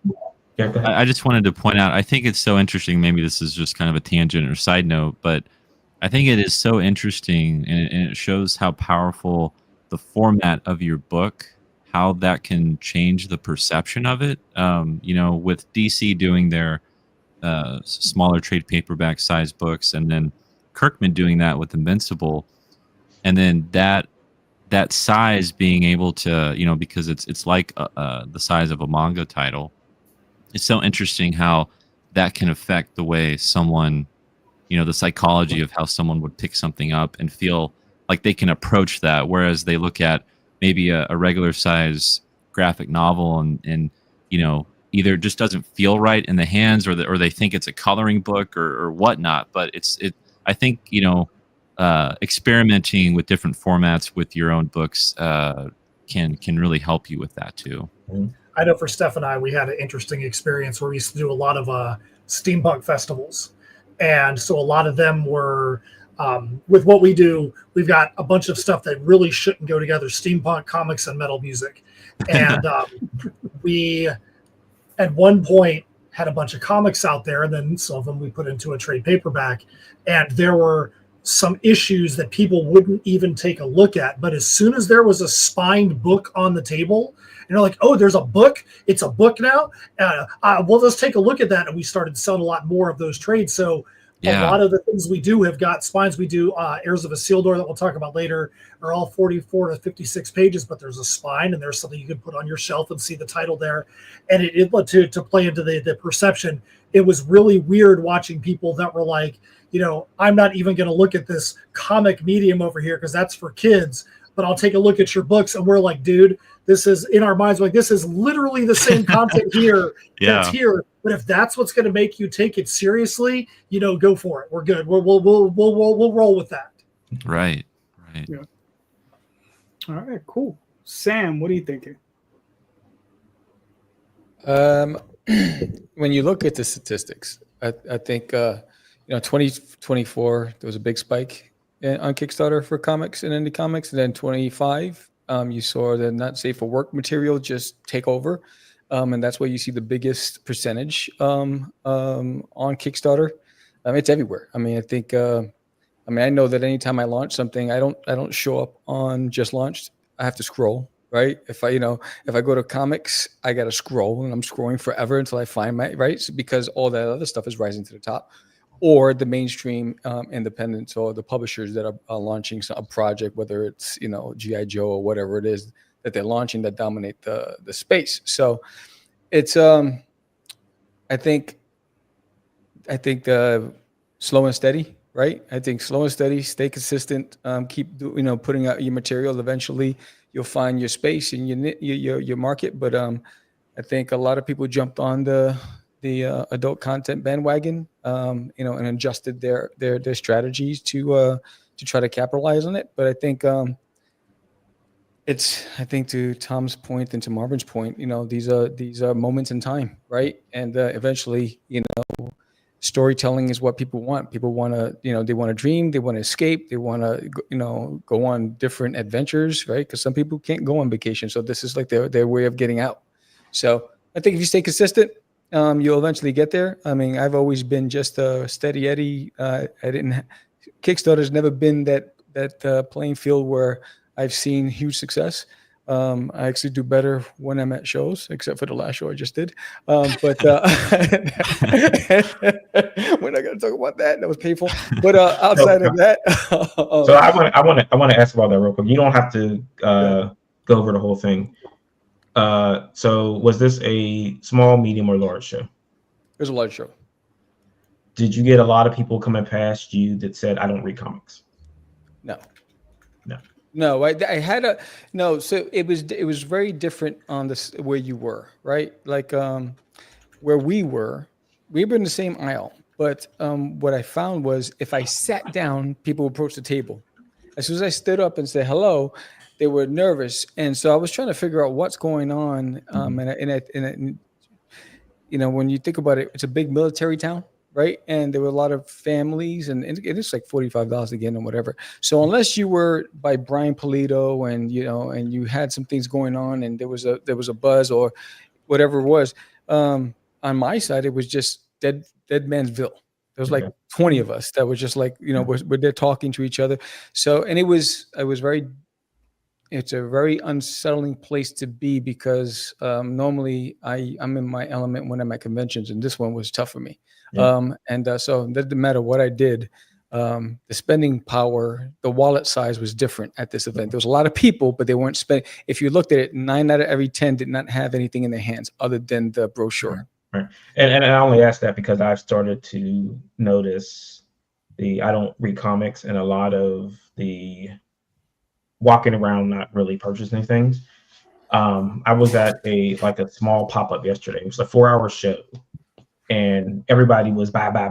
I just wanted to point out, I think it's so interesting. Maybe this is just kind of a tangent or side note, but I think it is so interesting, and it shows how powerful the format of your book, how that can change the perception of it. With DC doing their smaller trade paperback size books, and then Kirkman doing that with Invincible, and then that size being able to, because it's like the size of a manga title. It's so interesting how that can affect the way someone, the psychology of how someone would pick something up and feel like they can approach that, whereas they look at maybe a regular size graphic novel and either just doesn't feel right in the hands, or they think it's a coloring book or whatnot. But I think experimenting with different formats with your own books can really help you with that too. I know for Steph and I, we had an interesting experience where we used to do a lot of steampunk festivals, and so a lot of them were. With what we do, we've got a bunch of stuff that really shouldn't go together: steampunk, comics, and metal music. And we, at one point, had a bunch of comics out there, and then some of them we put into a trade paperback. And there were some issues that people wouldn't even take a look at. But as soon as there was a spined book on the table, and they're like, "Oh, there's a book! It's a book now. Well, let's take a look at that." And we started selling a lot more of those trades. So. Yeah. A lot of the things we do have got spines. We do Heirs of a Sealdor that we'll talk about later are all 44 to 56 pages, but there's a spine and there's something you can put on your shelf and see the title there. And it to play into the perception. It was really weird watching people that were like, I'm not even going to look at this comic medium over here because that's for kids, but I'll take a look at your books. And we're like, dude, this is in our minds, like this is literally the same content here that's here. But if that's what's going to make you take it seriously, go for it. We're good. We'll roll with that. Right. Yeah. All right. Cool. Sam, what are you thinking? When you look at the statistics, I think 2024 there was a big spike on Kickstarter for comics and indie comics, and then 25 you saw the not safe for work material just take over. And that's where you see the biggest percentage on Kickstarter. It's everywhere. I mean, I think. I know that anytime I launch something, I don't show up on just launched. I have to scroll, right? If I go to comics, I got to scroll, and I'm scrolling forever until I find my right, because all that other stuff is rising to the top, or the mainstream independents or the publishers that are launching a project, whether it's G.I. Joe or whatever it is that they're launching that dominate the space. So it's I think slow and steady, right? I think slow and steady, stay consistent, keep putting out your material. Eventually you'll find your space and your market. But I think a lot of people jumped on the adult content bandwagon, and adjusted their strategies to try to capitalize on it. But I think I think to Tom's point and to Marvin's point, these are moments in time, right? And eventually, storytelling is what people want. People want to, they want to dream, they want to escape, they want to, go on different adventures, right? Because some people can't go on vacation, so this is like their way of getting out. So I think if you stay consistent, You'll eventually get there. I mean, I've always been just a steady Eddie. Kickstarter's never been that playing field where I've seen huge success. I actually do better when I'm at shows, except for the last show I just did. But we're not going to talk about that. That was painful. But outside of that, so I want to ask about that real quick. You don't have to go over the whole thing. So was this a small, medium, or large show? It was a large show. Did you get a lot of people coming past you that said, "I don't read comics"? No, I had a no. So it was very different on this where you were, right? Like where we were in the same aisle. But what I found was if I sat down, people would approach the table. As soon as I stood up and said hello, they were nervous, and so I was trying to figure out what's going on. And you know, when you think about it, it's a big military town. Right. And there were a lot of families and it's like $45 again or whatever. So unless you were by Brian Polito and, you know, and you had some things going on and there was a buzz or whatever it was, on my side, it was just dead mansville. There was like 20 of us that was just like, you know, we're there talking to each other. So, and it's a very unsettling place to be because normally I'm in my element when I'm at conventions and this one was tough for me. So it doesn't matter what I did. The spending power, the wallet size was different at this event. There was a lot of people, but they weren't spending. If you looked at it, 9 out of every 10 did not have anything in their hands other than the brochure. Right. And I only asked that because I've started to notice I don't read comics and a lot of the walking around not really purchasing things. I was at a small pop-up yesterday. It was a 4-hour show. And everybody was buy. I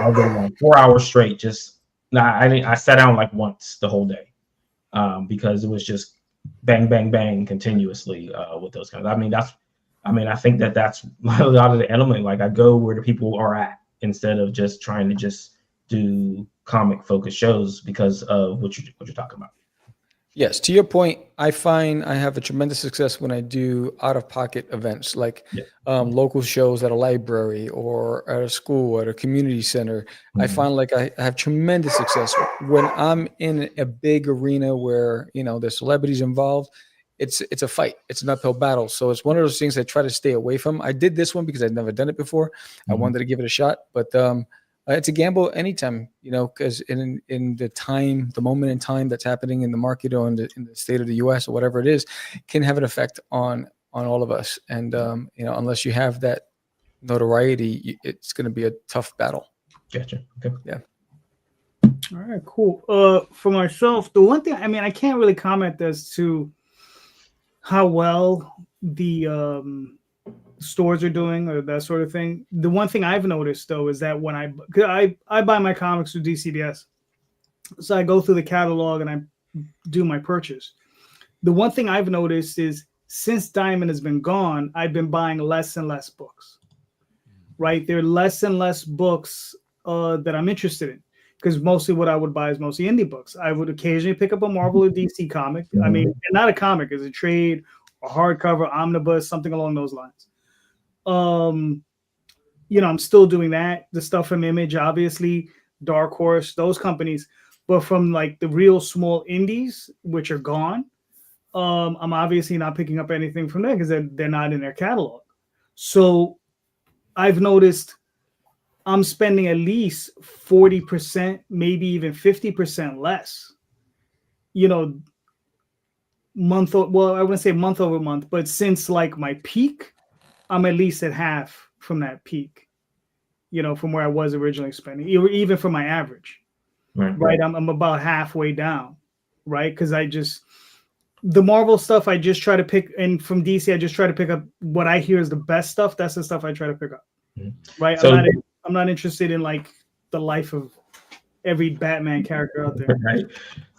was going 4 hours straight. I sat down like once the whole day because it was just bang, bang, bang continuously with those kinds. I think that's a lot of the element. Like I go where the people are at instead of just trying to just do comic focused shows because of what you're talking about. Yes, to your point, I find I have a tremendous success when I do out-of-pocket events like local shows at a library or at a school, at a community center. Mm-hmm. I find like I have tremendous success when I'm in a big arena where, you know, there's celebrities involved. It's a fight. It's an uphill battle. So it's one of those things I try to stay away from. I did this one because I'd never done it before. Mm-hmm. I wanted to give it a shot, but it's a gamble anytime, you know, because in the moment in time that's happening in the market or in the state of the U.S. or whatever it is, can have an effect on all of us. And, you know, unless you have that notoriety, it's going to be a tough battle. Gotcha. Okay. Yeah. All right, cool. For myself, the one thing, I mean, I can't really comment as to how well the stores are doing or that sort of thing. The one thing I've noticed though is that when I buy my comics through DCBS, so I go through the catalog and I do my purchase. The one thing I've noticed is since Diamond has been gone, I've been buying less and less books. Right, there are less and less books that I'm interested in because mostly what I would buy is mostly indie books. I would occasionally pick up a Marvel or DC comic. I mean, not a comic, it's a trade, a hardcover, omnibus, something along those lines. You know, I'm still doing that. The stuff from Image, obviously, Dark Horse, those companies. But from like the real small indies, which are gone, I'm obviously not picking up anything from there because they're not in their catalog. So I've noticed I'm spending at least 40%, maybe even 50% less, you know, I wouldn't say month over month, but since like my peak, I'm at least at half from that peak, you know, from where I was originally spending, even from my average, right? I'm about halfway down, right? Because the Marvel stuff, I just try to pick, and from DC, I just try to pick up what I hear is the best stuff. That's the stuff I try to pick up, right? So, I'm not interested in like the life of every Batman character out there. Right.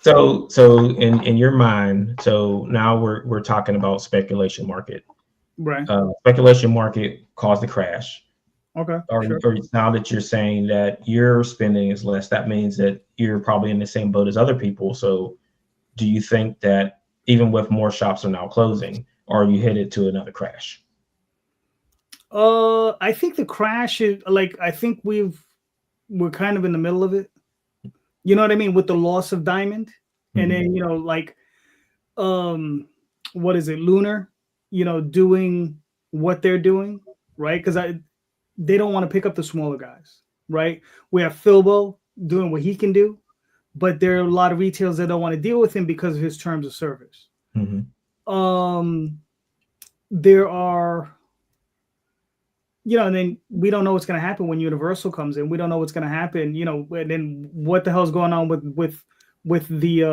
So in your mind, so now we're talking about speculation market. Right. Speculation market caused the crash. Okay. Or now that you're saying that your spending is less, that means that you're probably in the same boat as other people. So do you think that even with more shops are now closing, are you headed to another crash? I think the crash is like, I think we're kind of in the middle of it. You know what I mean? With the loss of Diamond, and then like, what is it, Lunar? Doing what they're doing, right? Because they don't want to pick up the smaller guys, right? We have Philbo doing what he can do, but there are a lot of retailers that don't want to deal with him because of his terms of service. There are, and then we don't know what's going to happen when Universal comes in. We don't know what's going to happen, and then what the hell's going on with the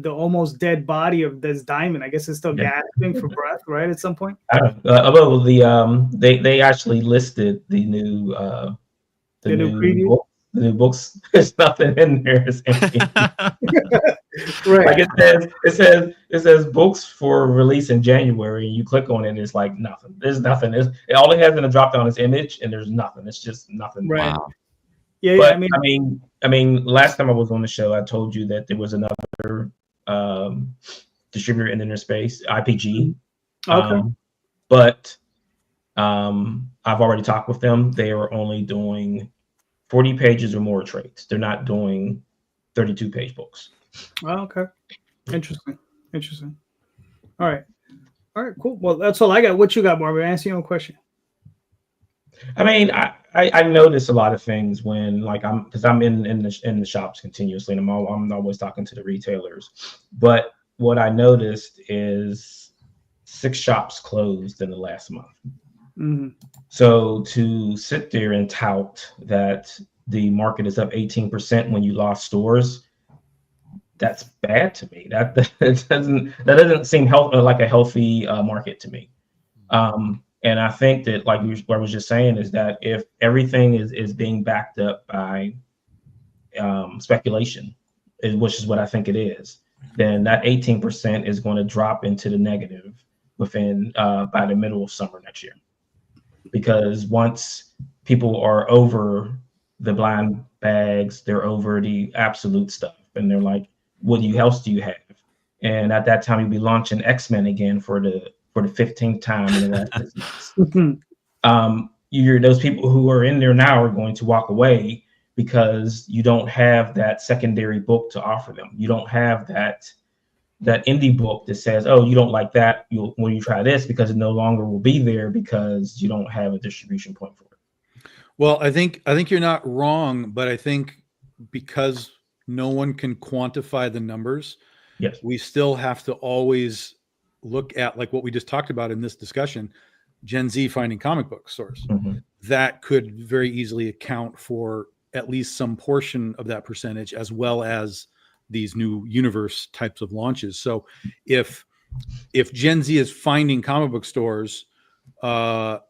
almost dead body of this Diamond. I guess it's still gasping for breath, right? At some point. Although they actually listed the new preview. The new books. There's nothing in there. It's empty. Right. Like it says books for release in January, and you click on it, and it's like nothing. There's nothing. All it has in the drop down is image, and there's nothing. It's just nothing. Right. Wow. Yeah. But I mean, last time I was on the show, I told you that there was another distributor in the space, IPG. Okay. But I've already talked with them. They are only doing 40 pages or more trades. They're not doing 32-page books. Oh, okay. Interesting. All right, cool. Well, that's all I got. What you got, Marvin? Answer your own question. I mean, I notice a lot of things when, like, because I'm in the shops continuously, and I'm always talking to the retailers. But what I noticed is 6 shops closed in the last month. Mm-hmm. So to sit there and tout that the market is up 18% when you lost stores, that's bad to me. That doesn't seem like a healthy market to me. And I think that, like what I was just saying, is that if everything is being backed up by speculation, which is what I think it is, then that 18% is going to drop into the negative within by the middle of summer next year. Because once people are over the blind bags, they're over the absolute stuff, and they're like, what else do you have? And at that time, you'll be launching X-Men again for the 15th time in the last 6 months. Those people who are in there now are going to walk away because you don't have that secondary book to offer them. You don't have that indie book that says, oh, you don't like that, when you try this, because it no longer will be there because you don't have a distribution point for it. Well, I think you're not wrong, but I think because no one can quantify the numbers, yes, we still have to always look at, like what we just talked about in this discussion, Gen Z finding comic book stores. Mm-hmm. That could very easily account for at least some portion of that percentage, as well as these new universe types of launches. So if Gen Z is finding comic book stores, that's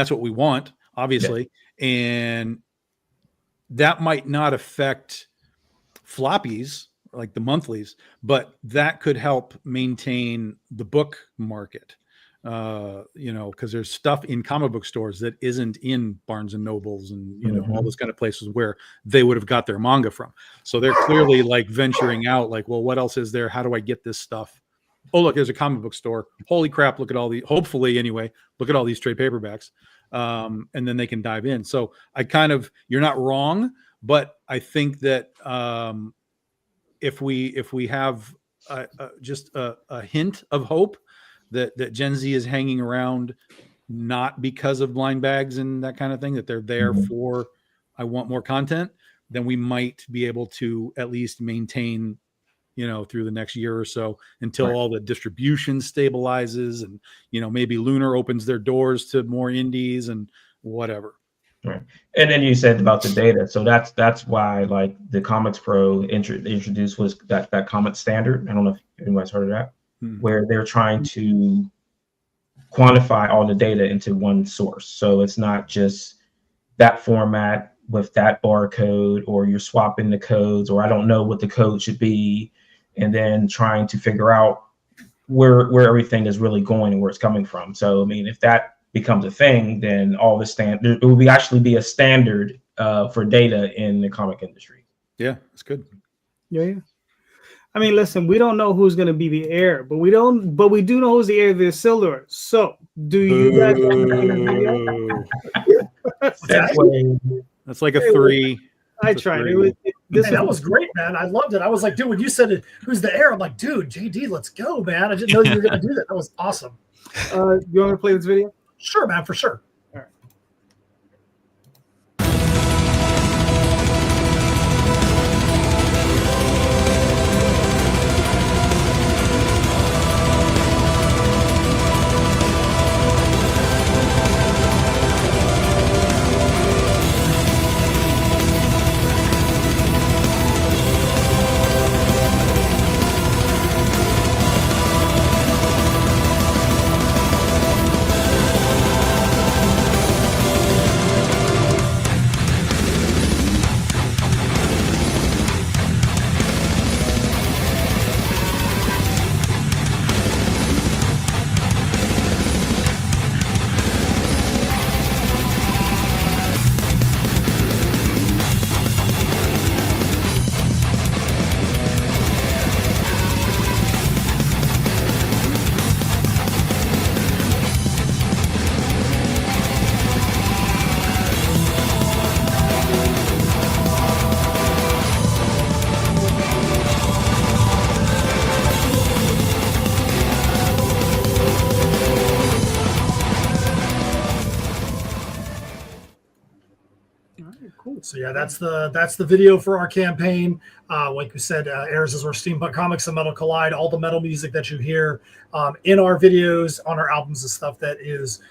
what we want, obviously. Yeah. And that might not affect floppies, like the monthlies, but that could help maintain the book market. Because there's stuff in comic book stores that isn't in Barnes and Nobles and all those kind of places where they would have got their manga from. So they're clearly like venturing out, like, well, what else is there? How do I get this stuff? Oh, look, there's a comic book store. Holy crap! Look at all the. Hopefully, anyway, look at all these trade paperbacks, and then they can dive in. So you're not wrong, but I think that if we have just a hint of hope that Gen Z is hanging around, not because of blind bags and that kind of thing, that they're there for, I want more content, then we might be able to at least maintain, through the next year or so, until all the distribution stabilizes and, maybe Lunar opens their doors to more indies and whatever. Right. And then you said about the data. So that's why, like, the Comics Pro introduced was that Comic Standard. I don't know if anybody's heard of that. Where they're trying to quantify all the data into one source. So it's not just that format with that barcode, or you're swapping the codes, or I don't know what the code should be, and then trying to figure out where everything is really going and where it's coming from. So, I mean, if that becomes a thing, then all the it will actually be a standard for data in the comic industry. Yeah, that's good. Yeah. I mean, listen, we don't know who's going to be the heir, but we do know who's the heir of the Isildur. So, do you guys want to see the video? That's like a 3. I That's a tried. 3. That was great, man. I loved it. I was like, dude, when you said who's the heir, I'm like, dude, JD, let's go, man. I didn't know you were going to do that. That was awesome. You want me to play this video? Sure, man, for sure. So yeah, that's the video for our campaign. Like we said, airs as our Steampunk Comics and Metal Collide. All the metal music that you hear in our videos, on our albums, and stuff that is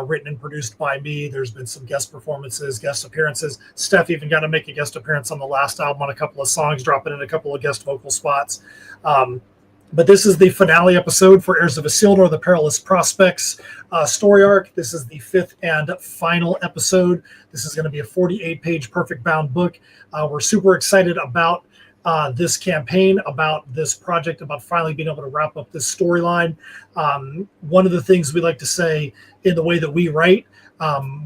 written and produced by me. There's been some guest performances, guest appearances. Steph even got to make a guest appearance on the last album on a couple of songs, dropping in a couple of guest vocal spots. But this is the finale episode for Heirs of Isildur, the Perilous Prospects story arc. This is the 5th and final episode. This is going to be a 48-page perfect bound book. We're super excited about this campaign, about this project, about finally being able to wrap up this storyline. One of the things we like to say in the way that we write,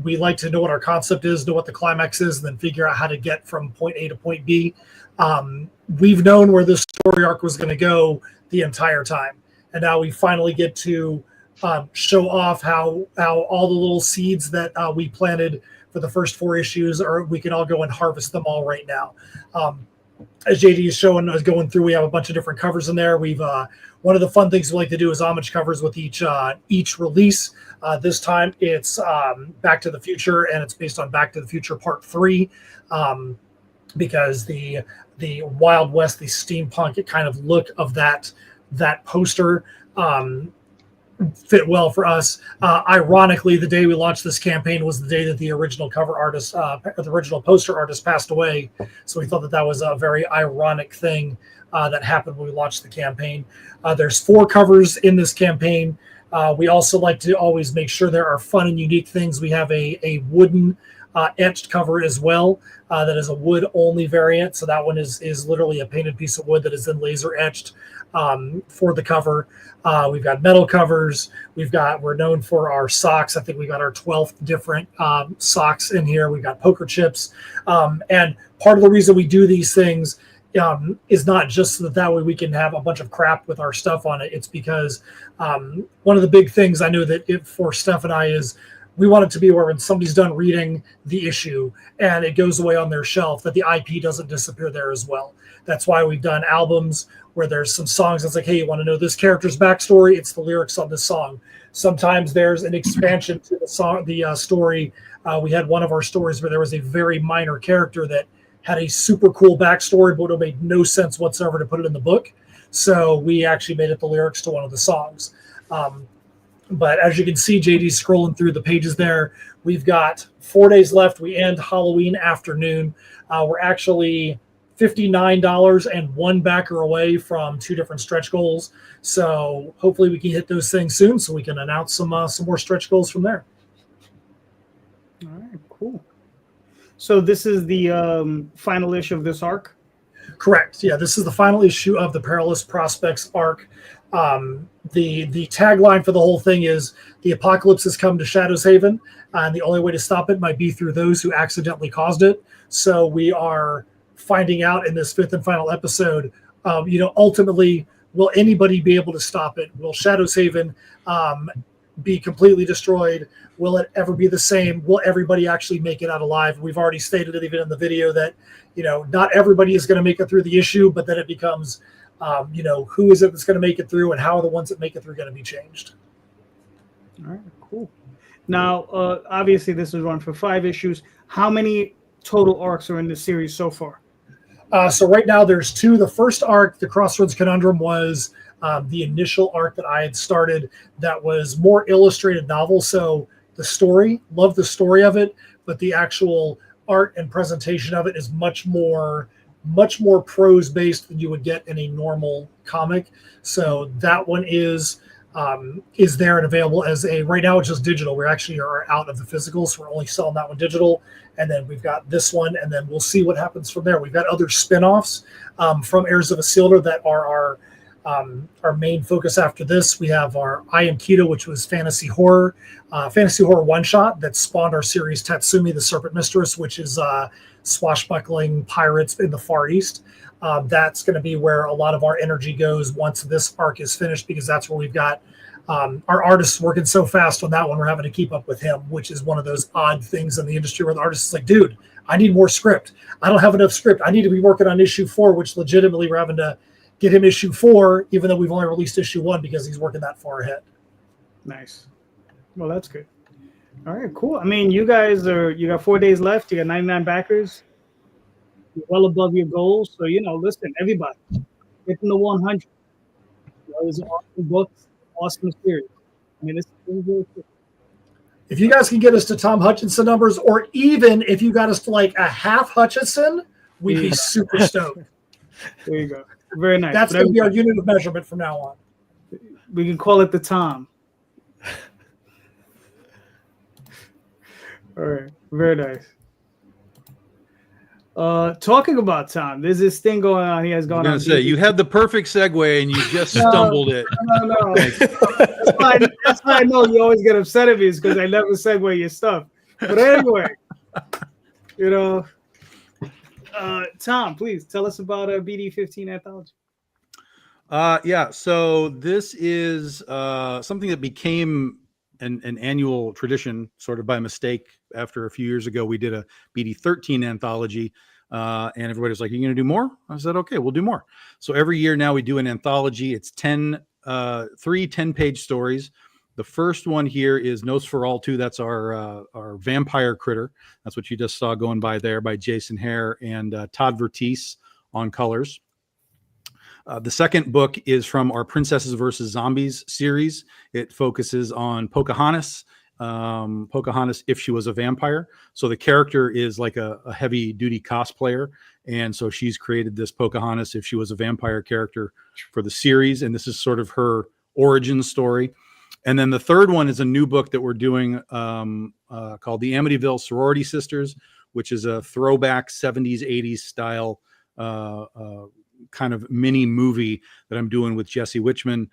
we like to know what our concept is, know what the climax is, and then figure out how to get from point A to point B. We've known where this story arc was going to go the entire time, and now we finally get to show off how all the little seeds that we planted for the first 4 issues, or we can all go and harvest them all right now. As JD is showing us going through, we have a bunch of different covers in there. We've one of the fun things we like to do is homage covers with each release. This time it's Back to the Future, and it's based on Back to the Future Part 3, because the Wild West, the steampunk kind of look of that poster fit well for us. Ironically, the day we launched this campaign was the day that the original cover artist, the original poster artist, passed away. So we thought that was a very ironic thing that happened when we launched the campaign. There's 4 covers in this campaign. We also like to always make sure there are fun and unique things. We have a wooden etched cover as well. That is a wood only variant. So that one is literally a painted piece of wood that is then laser etched for the cover. We've got metal covers. We're known for our socks. I think we got our 12th different socks in here. We've got poker chips. And part of the reason we do these things is not just so that way we can have a bunch of crap with our stuff on it. It's because one of the big things I know that for Steph and I is we want it to be where when somebody's done reading the issue and it goes away on their shelf, that the IP doesn't disappear there as well. That's why we've done albums where there's some songs that's like, hey, you want to know this character's backstory? It's the lyrics on this song. Sometimes there's an expansion to the song, the story. We had one of our stories where there was a very minor character that had a super cool backstory, but it made no sense whatsoever to put it in the book. So we actually made it the lyrics to one of the songs. But as you can see, JD's scrolling through the pages there. We've got 4 days left. We end Halloween afternoon. We're actually $59 and 1 backer away from 2 different stretch goals. So hopefully we can hit those things soon so we can announce some more stretch goals from there. All right, cool. So this is the final issue of this arc? Correct. Yeah, this is the final issue of the Perilous Prospects arc. The tagline for the whole thing is the apocalypse has come to Shadow's Haven, and the only way to stop it might be through those who accidentally caused it. So we are finding out in this 5th and final episode Ultimately, will anybody be able to stop it? Will Shadow's Haven be completely destroyed? Will it ever be the same? Will everybody actually make it out alive? We've already stated it even in the video that, not everybody is going to make it through the issue, but then it becomes, who is it that's going to make it through, and how are the ones that make it through going to be changed? All right, cool. Now, obviously, this is run for 5 issues. How many total arcs are in the series so far? So right now there's 2. The first arc, the Crossroads Conundrum, was the initial arc that I had started that was more illustrated novel. So the story, love the story of it, but the actual art and presentation of it is much more prose based than you would get in a normal comic. So that one is there and available as right now it's just digital. We actually are out of the physical, so we're only selling that one digital. And then we've got this one, and then we'll see what happens from there. We've got other spin-offs from Heirs of Isildur that are our main focus after this. We have our I Am Keto, which was fantasy horror one-shot that spawned our series Tatsumi, the Serpent Mistress, which is swashbuckling pirates in the Far East. That's going to be where a lot of our energy goes once this arc is finished, because that's where we've got our artists working so fast on that one. We're having to keep up with him, which is one of those odd things in the industry where the artist is like, dude, I need more script. I don't have enough script. I need to be working on issue 4, which legitimately we're having to get him issue 4, even though we've only released issue 1 because he's working that far ahead. Nice. Well, that's good. All right, cool. I mean, you got 4 days left. You got 99 backers. You're well above your goals. So, listen, everybody, get them to 100. Those are awesome books, awesome series. I mean, it's really cool. If you guys can get us to Tom Hutchison numbers, or even if you got us to like a half Hutchison, we'd be super stoked. There you go. Very nice. That's going to be our unit of measurement from now on. We can call it the Tom. All right. Very nice. Talking about Tom, there's this thing going on. He has gone on. I was going to say, you had the perfect segue and you just stumbled it. No. That's why I know you always get upset at me, is because I never segue your stuff. But anyway, Tom, please tell us about BD15 Anthology. Yeah, so this is something that became an annual tradition sort of by mistake. After a few years ago, we did a BD13 anthology, and everybody was like, "You're going to do more?" I said, "Okay, we'll do more." So every year now we do an anthology. It's 3 10-page stories. The first one here is Nosferatu. That's our vampire critter. That's what you just saw going by there by Jason Hare and Todd Vertice on colors. The second book is from our Princesses versus Zombies series. It focuses on Pocahontas. Pocahontas, if she was a vampire. So the character is like a heavy duty cosplayer. And so she's created this Pocahontas, if she was a vampire character, for the series. And this is sort of her origin story. And then the third one is a new book that we're doing called The Amityville Sorority Sisters, which is a throwback 70s, 80s style kind of mini movie that I'm doing with Jesse Wichman.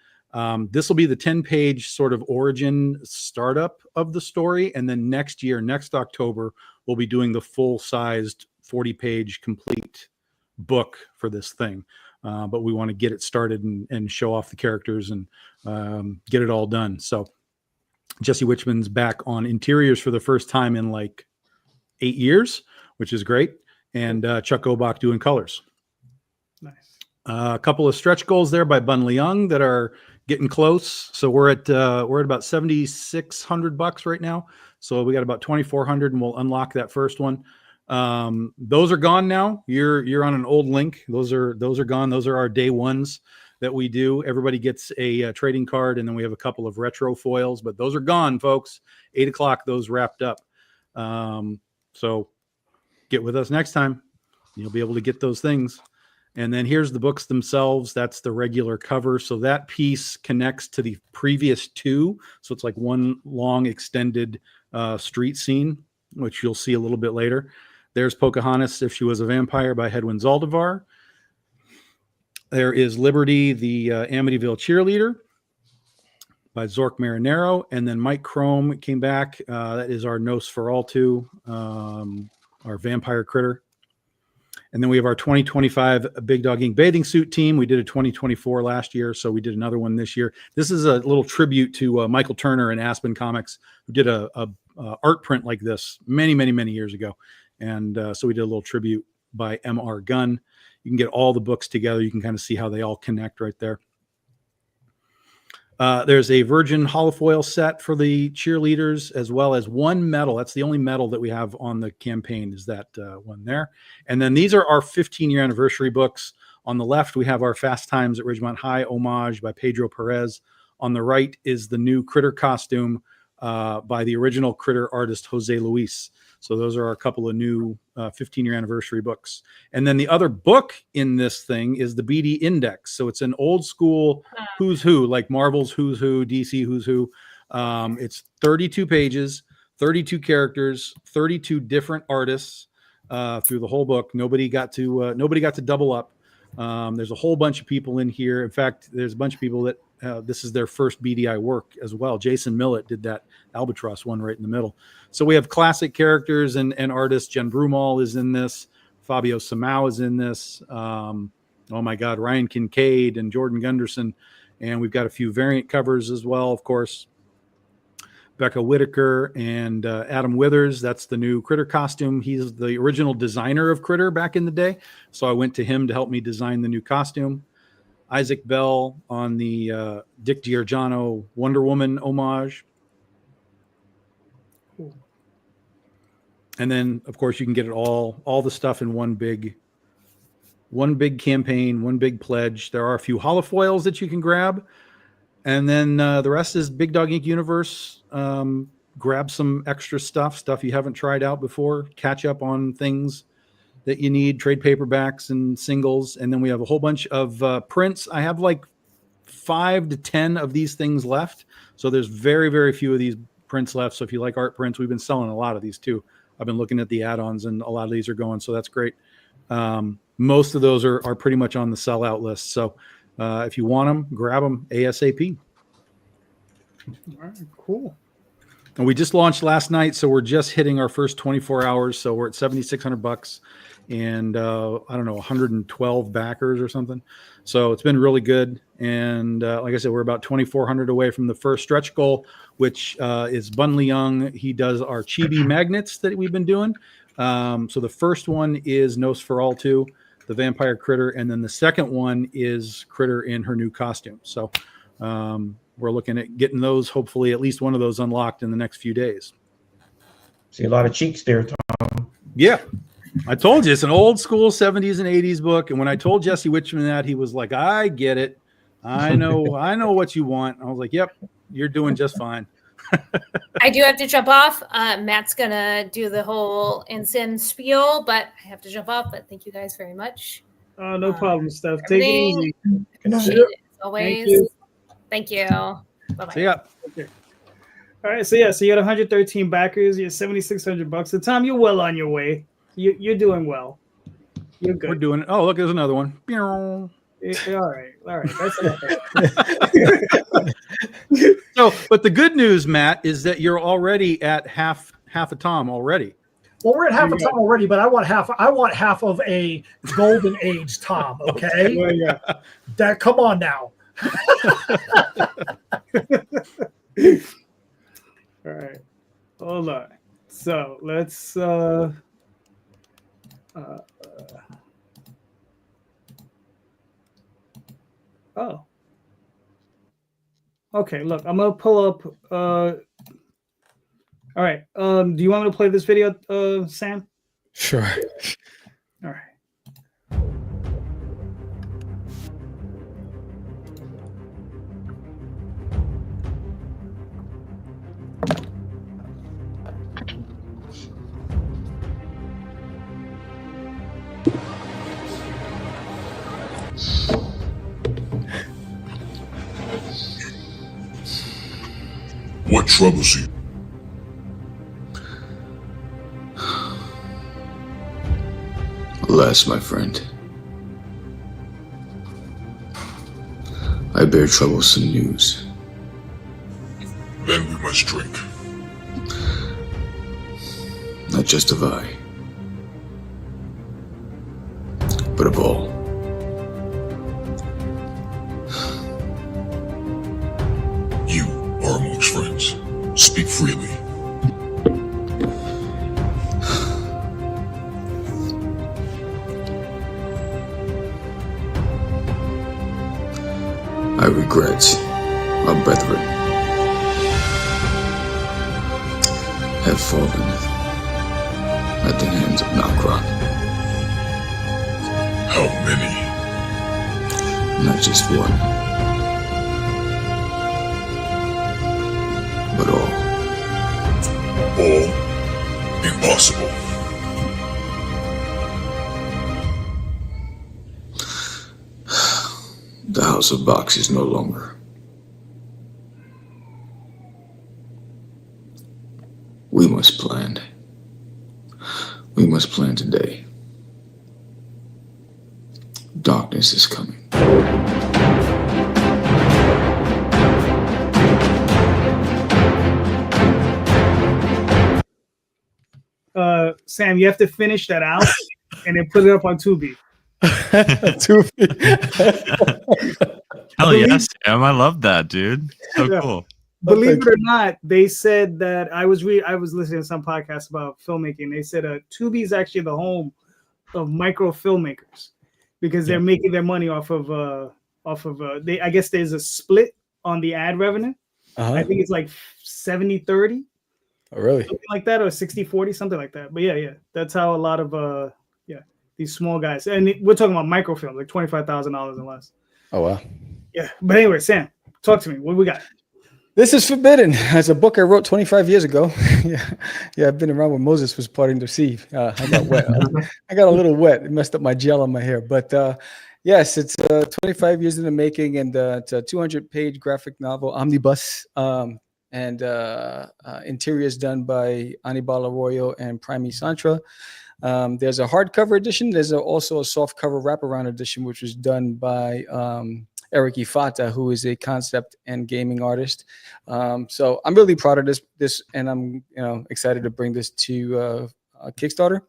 This will be the 10-page sort of origin startup of the story. And then next October, we'll be doing the full-sized 40-page complete book for this thing. But we want to get it started and show off the characters and get it all done. So Jesse Wichman's back on interiors for the first time in like 8 years, which is great. And Chuck Obach doing colors. Nice. A couple of stretch goals there by Bun Leung that are getting close. So we're at about $7,600 right now. So we got about 2,400, and we'll unlock that first one. Those are gone now. You're on an old link. Those are gone. Those are our day ones that we do. Everybody gets a trading card, and then we have a couple of retro foils, but those are gone, folks. 8 o'clock, those wrapped up. So get with us next time. You'll be able to get those things. And then here's the books themselves. That's the regular cover. So that piece connects to the previous 2. So it's like one long extended street scene, which you'll see a little bit later. There's Pocahontas, If She Was a Vampire by Hedwin Zaldivar. There is Liberty, the Amityville Cheerleader by Zork Marinero. And then Mike Crome came back. That is our Nosferatu, our vampire critter. And then we have our 2025 Big Dog Inc. bathing suit team. We did a 2024 last year, so we did another one this year. This is a little tribute to Michael Turner and Aspen Comics, who did a art print like this many years ago. And so we did a little tribute by M.R. Gunn. You can get all the books together. You can kind of see how they all connect right there. There's a Virgin holofoil set for the cheerleaders, as well as one medal. That's the only medal that we have on the campaign, is that one there. And then these are our 15-year anniversary books. On the left, we have our Fast Times at Ridgemont High homage by Pedro Perez. On the right is the new Critter costume by the original Critter artist, Jose Luis. So those are a couple of new 15-year anniversary books. And then the other book in this thing is the BD Index. So it's an old school who's who, like Marvel's Who's Who, DC Who's Who. It's 32 pages, 32 characters, 32 different artists through the whole book. Nobody got to double up. There's a whole bunch of people in here. In fact, there's a bunch of people that this is their first BDI work as well. Jason Millett did that Albatross one right in the middle. So we have classic characters and artists. Jen Broomall is in this. Fabio Samau is in this. Oh my God, Ryan Kincaid and Jordan Gunderson. And we've got a few variant covers as well, of course. Becca Whitaker and Adam Withers. That's the new Critter costume. He's the original designer of Critter back in the day. So I went to him to help me design the new costume. Isaac Bell on the Dick Giorgiano Wonder Woman homage. Cool. And then, of course, you can get it all the stuff in one big campaign, one big pledge. There are a few holofoils that you can grab. And then the rest is Big Dog Inc. Universe. Grab some extra stuff you haven't tried out before. Catch up on things that you need, trade paperbacks and singles. And then we have a whole bunch of prints. I have like 5 to 10 of these things left. So there's very, very few of these prints left. So if you like art prints, we've been selling a lot of these too. I've been looking at the add-ons and a lot of these are going. So that's great. Most of those are pretty much on the sellout list. So if you want them, grab them ASAP. All right, cool. And we just launched last night, so we're just hitting our first 24 hours. So we're at $7,600 and I don't know, 112 backers or something. So it's been really good. And like I said, we're about 2,400 away from the first stretch goal, which is Bunley Young. He does our chibi magnets that we've been doing. So the first one is Nosferatu, the vampire Critter, and then the second one is Critter in her new costume. So we're looking at getting those, hopefully at least one of those unlocked in the next few days. See a lot of cheeks there, Tom. Yeah, I told you it's an old school 70s and 80s book. And when I told Jesse Witchman that, he was like, I get it. I know what you want. I was like, yep, you're doing just fine. I do have to jump off. Matt's going to do the whole Ensign spiel, but I have to jump off. But thank you guys very much. No problem, Steph. Take it easy. Appreciate it as always. Thank you. Bye-bye. See ya. Okay. All right. So, so you had 113 backers. You're $7,600. So, Tom, you're well on your way. You're doing well. You're good. We're doing it. Oh, look, there's another one. All right. That's enough. So, but the good news, Matt, is that you're already at half a Tom already. Well, we're at half a Tom already, but I want half of a golden age Tom. Okay. That. Come on now. All right. Hold on. So let's okay, look, I'm gonna pull up all right. Do you want me to play this video, Sam? Sure. All right. What troubles you? Alas, my friend, I bear troublesome news. Then we must drink. Not just have I. regrets, my brethren, have fallen at the hands of Nokron. How many? Not just one, but all. All? Impossible. The House of Box is no longer. We must plan. We must plan today. Darkness is coming. Sam, you have to finish that out and then put it up on Tubi. Hell yes, Sam. I love that, dude. So Yeah. cool. Believe it or not, they said that I was listening to some podcasts about filmmaking. They said Tubi is actually the home of micro filmmakers because they're making their money off of they. I guess there's a split on the ad revenue. I think it's like 70-30. Oh, really? Something like that, or 60-40, something like that. But yeah, that's how a lot of these small guys, and we're talking about microfilms, like $25,000 and less. Oh, wow. Yeah, but anyway, Sam, talk to me. What do we got? This is Forbidden. It's a book I wrote 25 years ago. Yeah, I've been around when Moses was parting the sea. I got wet. I got a little wet. It messed up my gel on my hair. But yes, it's 25 years in the making, and it's a 200-page graphic novel, omnibus, and interiors done by Anibal Arroyo and Prime Santra. There's a hardcover edition. There's also a softcover wraparound edition, which was done by Eric Ifata, who is a concept and gaming artist. So I'm really proud of this, and I'm excited to bring this to Kickstarter.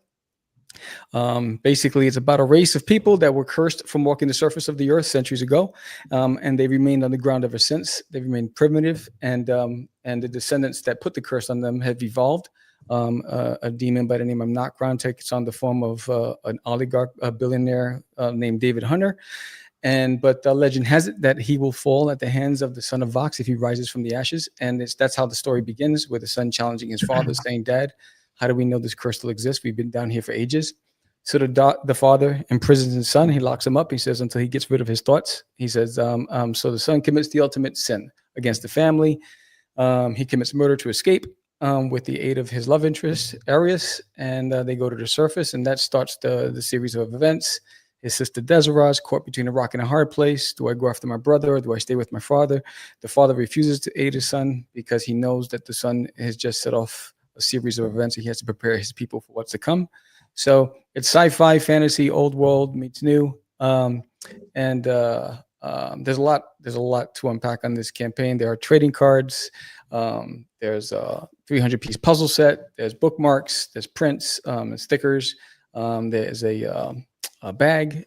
Basically, it's about a race of people that were cursed from walking the surface of the earth centuries ago, and they remained on the ground ever since. They remained primitive, and the descendants that put the curse on them have evolved. A demon by the name of Nokron takes on the form of an oligarch, a billionaire named David Hunter. But the legend has it that he will fall at the hands of the son of Vox if he rises from the ashes. And that's how the story begins, with the son challenging his father, saying, "Dad, how do we know this curse still exists? We've been down here for ages." So the father imprisons his son. He locks him up. He says, until he gets rid of his thoughts. He says, so the son commits the ultimate sin against the family. He commits murder to escape. With the aid of his love interest, Arius, and they go to the surface, and that starts the series of events. His sister Desiree is caught between a rock and a hard place. Do I go after my brother, or do I stay with my father? The father refuses to aid his son because he knows that the son has just set off a series of events, and he has to prepare his people for what's to come. So it's sci-fi, fantasy, old world meets new, and there's a lot to unpack on this campaign. There are trading cards. There's a 300-piece puzzle set. There's bookmarks. There's prints and stickers. There's a bag.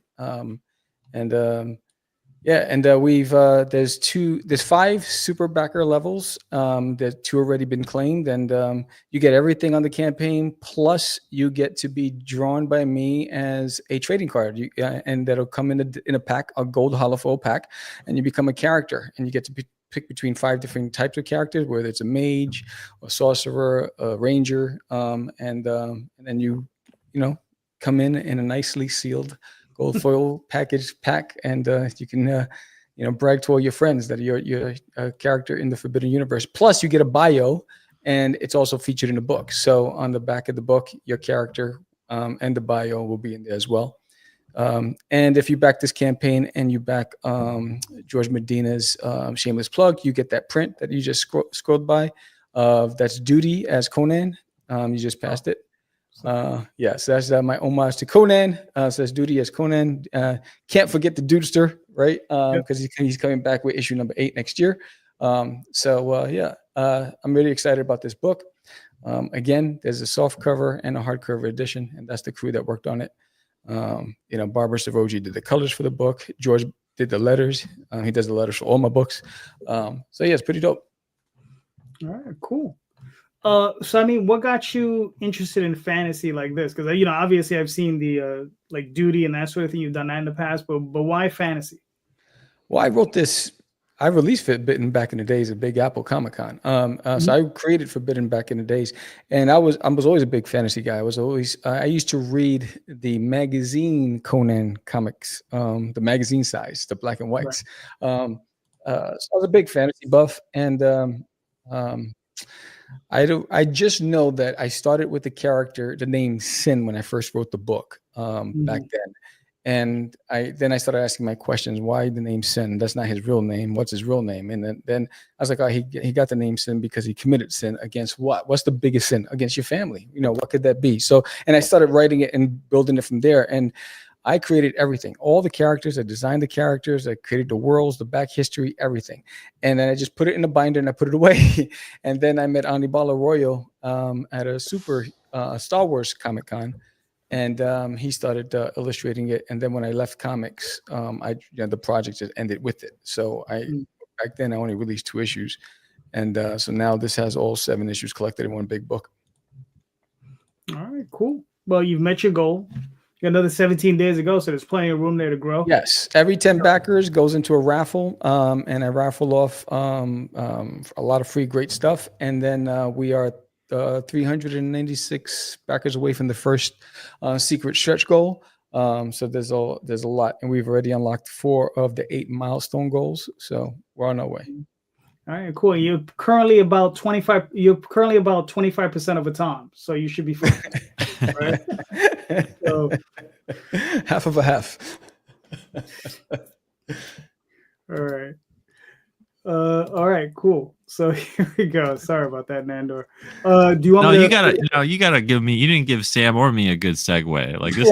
There's 5 super backer levels. There's 2 already been claimed, and you get everything on the campaign. Plus, you get to be drawn by me as a trading card, and that'll come in a pack, a gold holofoil pack, and you become a character, and you get to pick between 5 different types of characters, whether it's a mage, a sorcerer, a ranger, and then you come in a nicely sealed gold foil pack, and you can brag to all your friends that you're a character in the Forbidden Universe. Plus, you get a bio, and it's also featured in the book. So on the back of the book, your character and the bio will be in there as well. And if you back this campaign and you back George Medina's shameless plug, you get that print that you just scrolled by. That's Duty as Conan. You just passed it. Yes, that's my homage to Conan. Says Duty as Conan. Can't forget the Dudester, right? Because he's coming back with issue number 8 next year. I'm really excited about this book. Again, there's a soft cover and a hardcover edition, and that's the crew that worked on it. Barbara Savoji did the colors for the book. George did the letters. He does the letters for all my books. It's pretty dope. All right, cool. What got you interested in fantasy like this? Because obviously I've seen the like Duty and that sort of thing. You've done that in the past, but why fantasy? Well, I wrote this I released Forbidden back in the days of Big Apple Comic Con. So I created Forbidden back in the days, and I was always a big fantasy guy. I used to read the magazine Conan comics, the magazine size, the black and whites. So I was a big fantasy buff, and I just know that I started with the name Sin when I first wrote the book back then. And I started asking my questions. Why the name Sin? That's not his real name. What's his real name? And then I was like, oh, he got the name Sin because he committed sin against what? What's the biggest sin? Against your family. What could that be? So, and I started writing it and building it from there. And I created everything, all the characters. I designed the characters. I created the worlds, the back history, everything. And then I just put it in a binder and I put it away. And then I met Anibal Arroyo at a Star Wars Comic Con. And he started illustrating it. And then when I left comics, the project just ended with it. So back then I only released 2 issues. And so now this has all 7 issues collected in one big book. All right, cool. Well, you've met your goal. You got another 17 days to go, so there's plenty of room there to grow. Yes. Every 10 backers goes into a raffle, and I raffle off a lot of free great stuff. And then we are 396 backers away from the first secret stretch goal. So there's a lot, and we've already unlocked 4 of the 8 milestone goals. So we're on our way. All right, cool. You're currently about 25. You're currently about 25% of a time, so you should be fine. Right? So, half of a half. All right. All right, cool. So here we go. Sorry about that, Nandor. Do you want me to... you gotta give me. You didn't give Sam or me a good segue. Like this.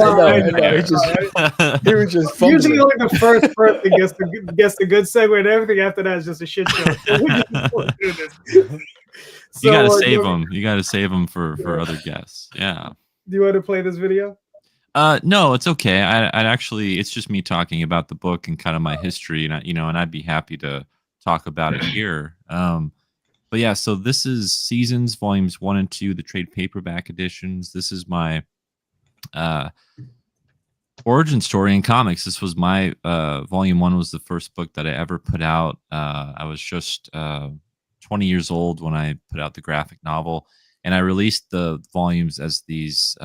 He was just usually only the first person gets the good segue, and everything after that is just a shit show. You gotta save them. You gotta save them for other guests. Yeah. Do you want to play this video? No, it's okay. I'd actually, it's just me talking about the book and kind of my history, and I'd be happy to talk about it here. But yeah, so this is Seasons Volumes 1 and 2, the trade paperback editions. This is my origin story in comics. This was my Volume 1 was the first book that I ever put out. I was just 20 years old when I put out the graphic novel, and I released the volumes as these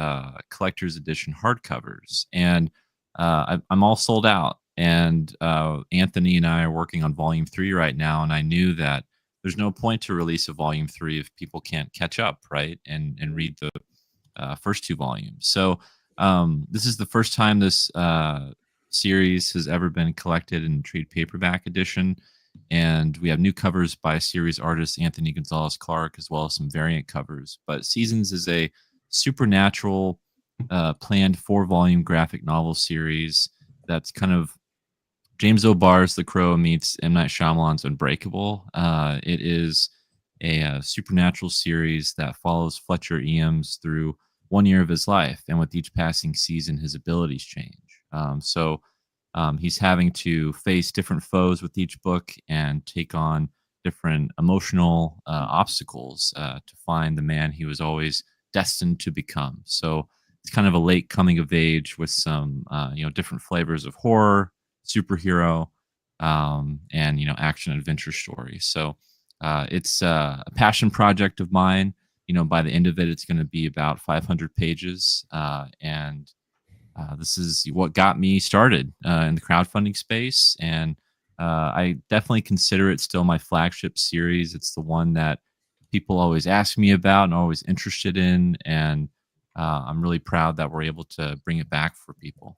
collector's edition hardcovers. And I'm all sold out. And Anthony and I are working on Volume 3 right now, and I knew that there's no point to release a Volume 3 if people can't catch up, right, and read the first 2 volumes. So this is the first time this series has ever been collected in trade paperback edition, and we have new covers by series artist Anthony Gonzalez Clark, as well as some variant covers. But Seasons is a supernatural planned 4-volume graphic novel series that's kind of James O'Barr's The Crow meets M. Night Shyamalan's Unbreakable. It is a supernatural series that follows Fletcher Eames through 1 year of his life, and with each passing season, his abilities change. So he's having to face different foes with each book and take on different emotional obstacles to find the man he was always destined to become. So it's kind of a late coming of age with some different flavors of horror, superhero, and action adventure story. So it's a passion project of mine. By the end of it, it's going to be about 500 pages, and this is what got me started in the crowdfunding space. And I definitely consider it still my flagship series. It's the one that people always ask me about and always interested in, and I'm really proud that we're able to bring it back for people.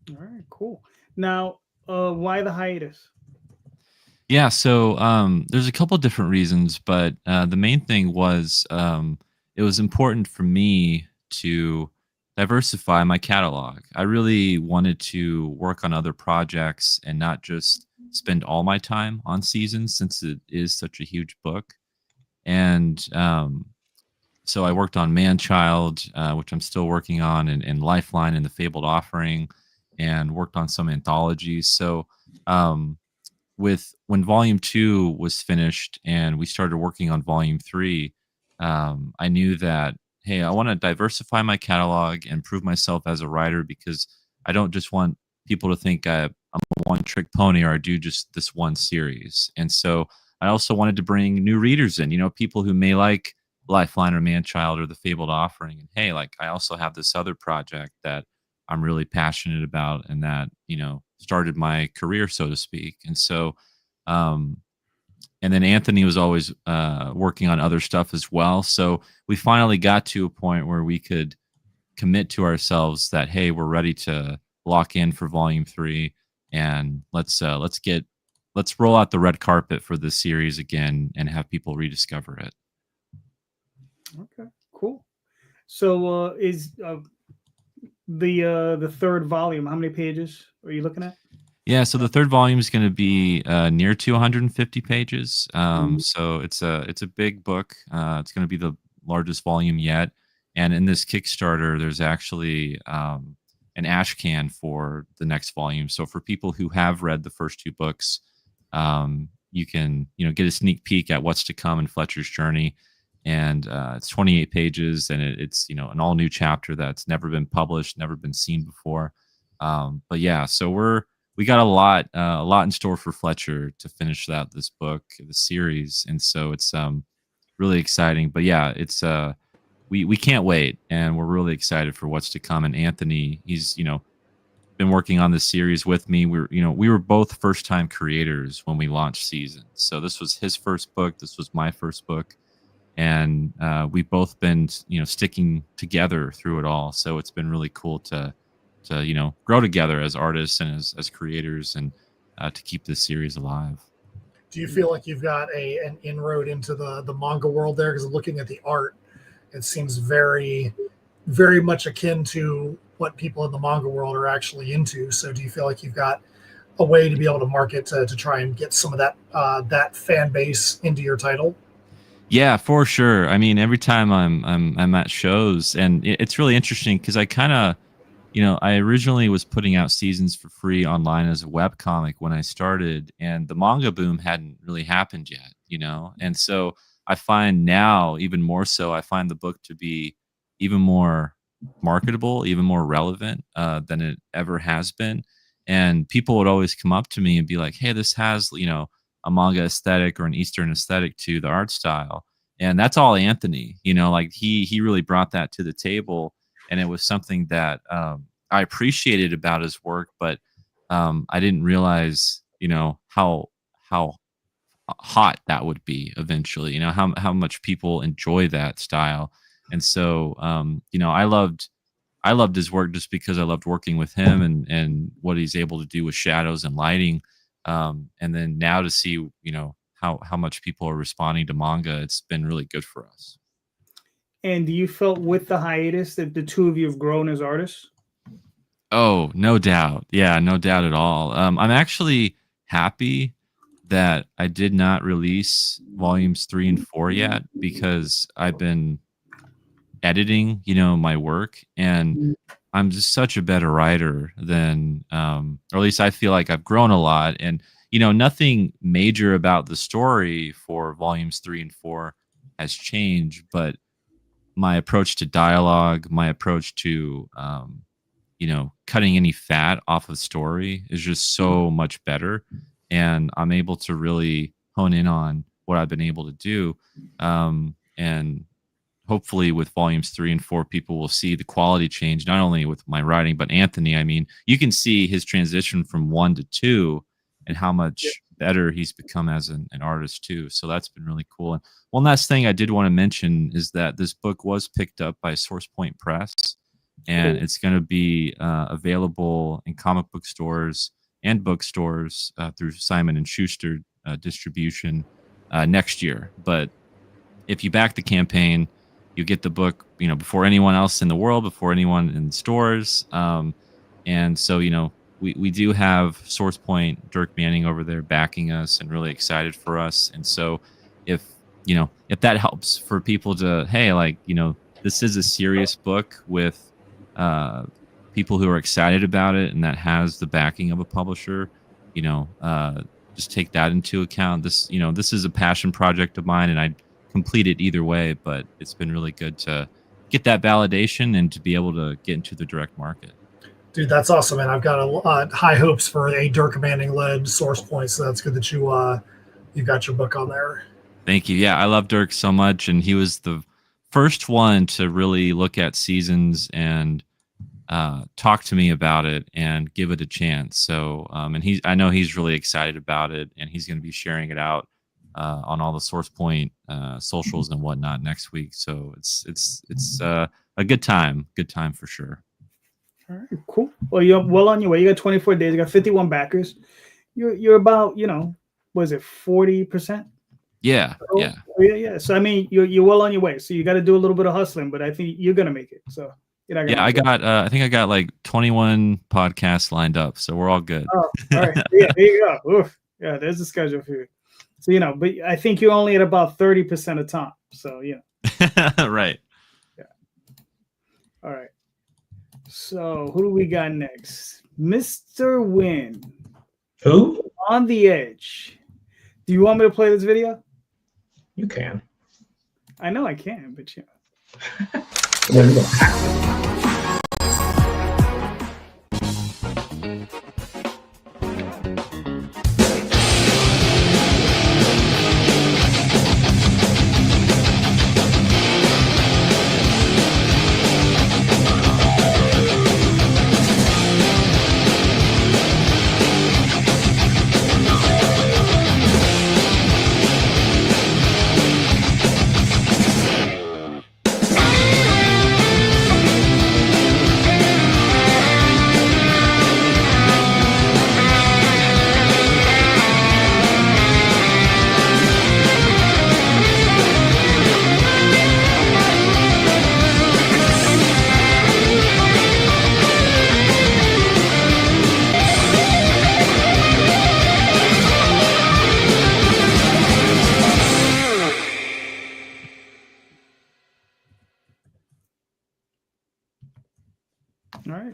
All right, cool. Now, why the hiatus? Yeah, so there's a couple of different reasons, but the main thing was it was important for me to diversify my catalog. I really wanted to work on other projects and not just spend all my time on Seasons, since it is such a huge book. And so I worked on Man-Child, which I'm still working on, and Lifeline and the Fabled Offering, and worked on some anthologies. So when Volume 2 was finished and we started working on Volume 3, I knew that, hey, I want to diversify my catalog and prove myself as a writer, because I don't just want people to think I'm a one-trick pony or I do just this one series. And so I also wanted to bring new readers in, people who may like Lifeline or Manchild or The Fabled Offering. And hey, like I also have this other project that I'm really passionate about and that, started my career, so to speak. And so, and then Anthony was always working on other stuff as well. So we finally got to a point where we could commit to ourselves that, hey, we're ready to lock in for volume 3, and let's roll out the red carpet for this series again and have people rediscover it. Okay, cool. So is the third volume, how many pages are you looking at? Yeah, so the third volume is going to be near to 150 pages. So it's a big book. It's going to be the largest volume yet. And in this Kickstarter, there's actually an ash can for the next volume. So for people who have read the first 2 books, you can get a sneak peek at what's to come in Fletcher's journey. And it's 28 pages, and it's an all new chapter that's never been published, never been seen before. But yeah, so we got a lot in store for Fletcher to finish out this book, the series, and so it's really exciting. But yeah, it's we can't wait, and we're really excited for what's to come. And Anthony, he's been working on this series with me. We were both first time creators when we launched Seasons, so this was his first book, this was my first book, and we've both been sticking together through it all. So it's been really cool to grow together as artists and as creators, and to keep this series alive. Do you feel like you've got an inroad into the manga world there? Because looking at the art, it seems very, very much akin to what people in the manga world are actually into. So do you feel like you've got a way to be able to market to try and get some of that fan base into your title? Yeah, for sure. I mean, every time I'm at shows, and it's really interesting because I kind of, I originally was putting out Seasons for free online as a webcomic when I started, and the manga boom hadn't really happened yet, and so I find now, even more so, I find the book to be even more marketable, even more relevant than it ever has been. And people would always come up to me and be like, hey, this has, a manga aesthetic or an Eastern aesthetic to the art style. And that's all Anthony, like he really brought that to the table. And it was something that I appreciated about his work, but I didn't realize, how hot that would be eventually, how much people enjoy that style. And so, I loved his work just because I loved working with him and what he's able to do with shadows and lighting. And then now to see, how much people are responding to manga, it's been really good for us. And do you felt with the hiatus that the two of you have grown as artists? Oh, no doubt. Yeah, no doubt at all. I'm actually happy that I did not release volumes 3 and 4 yet, because I've been editing, my work, and I'm just such a better writer than, or at least I feel like I've grown a lot. And, nothing major about the story for volumes 3 and 4 has changed, but my approach to dialogue, my approach to, cutting any fat off of story is just so much better. And I'm able to really hone in on what I've been able to do. And hopefully with volumes 3 and 4, people will see the quality change, not only with my writing, but Anthony. I mean, you can see his transition from 1 to 2 and how much better he's become as an artist too. So that's been really cool. And one last thing I did want to mention is that this book was picked up by Source Point Press, and it's going to be available in comic book stores and bookstores through Simon & Schuster distribution next year. But if you back the campaign, you get the book, before anyone else in the world, before anyone in stores. And so, we do have Source Point, Dirk Manning over there backing us and really excited for us. And so if that helps for people to, hey, this is a serious book with people who are excited about it, and that has the backing of a publisher, just take that into account. This is a passion project of mine, and I'd complete it either way, but it's been really good to get that validation and to be able to get into the direct market. Dude, that's awesome, man. I've got high hopes for a Dirk Manning-led Source Point, so that's good that you got your book on there. Thank you. Yeah, I love Dirk so much, and he was the first one to really look at Seasons and talk to me about it and give it a chance. So, and I know he's really excited about it, and he's going to be sharing it out on all the Source Point socials and whatnot next week. So it's a good time for sure. All right, cool. Well, you're well on your way. You got 24 days. You got 51 backers. You're about, was it 40%? Yeah, Oh, yeah. Yeah. So I mean, you're well on your way. So you got to do a little bit of hustling, but I think you're gonna make it. So you're not gonna. Yeah, I think I got like 21 podcasts lined up, so we're all good. Oh, all right. Yeah, there you go. Oof. Yeah, there's a schedule for you. So but I think you're only at about 30% of time. So Right. Yeah. All right. So who do we got next? Mr. Wynn. Who? On the Edge. Do you want me to play this video? You can. I know I can, but There you go. All right.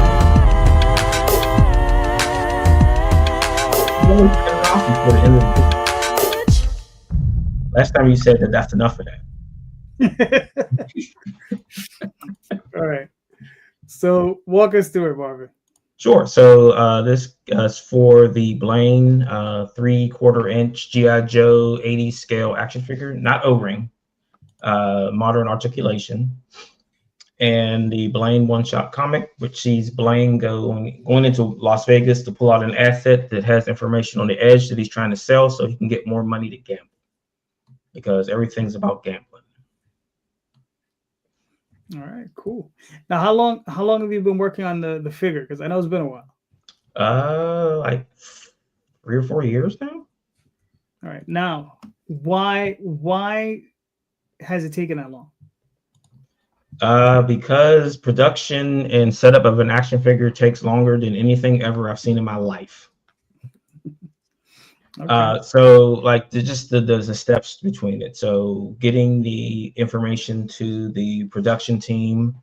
Last time you said that's enough of that. All right. So walk us through it, Marvin. Sure. So this is for the Blaine 3/4-inch G.I. Joe 80 scale action figure, not O-ring, modern articulation. And the Blaine one-shot comic, which sees Blaine going into Las Vegas to pull out an asset that has information on the edge that he's trying to sell so he can get more money to gamble, because everything's about gambling. All right, cool. Now, how long have you been working on the figure? Because I know it's been a while. Like 3 or 4 years now. All right. Now, why has it taken that long? Because production and setup of an action figure takes longer than anything ever I've seen in my life. Okay. So like there's the steps between it. So getting the information to the production team,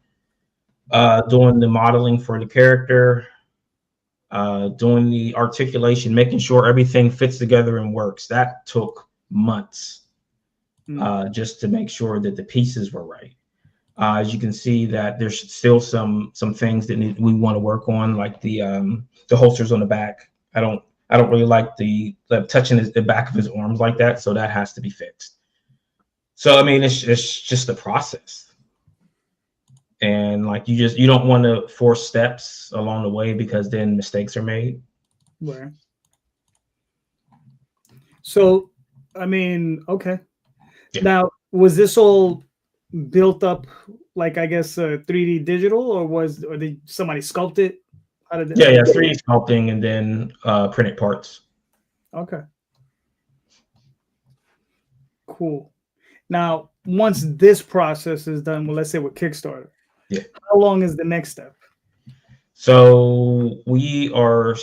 doing the modeling for the character, doing the articulation, making sure everything fits together and works. That took months, just to make sure that the pieces were right. As you can see, that there's still some things that we want to work on, like the holsters on the back. I don't really like the touching the back of his arms like that, so that has to be fixed. So I mean, it's just the process, and like you don't want to force steps along the way because then mistakes are made. Right. So, I mean, okay. Yeah. Now, was this all built up like, I guess, 3D digital, or did somebody sculpt it? How did yeah 3D sculpting and then printed parts. Okay, cool. Now, once this process is done, well, let's say with Kickstarter, how long is the next step? So we are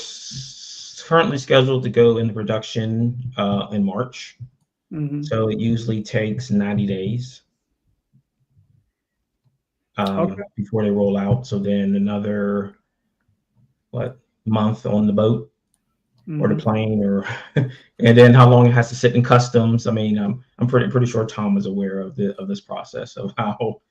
currently scheduled to go into production in March. Mm-hmm. So it usually takes 90 days. Before they roll out. So then another month on the boat or the plane, or and then how long it has to sit in customs. I mean, I'm pretty sure Tom is aware of this process of how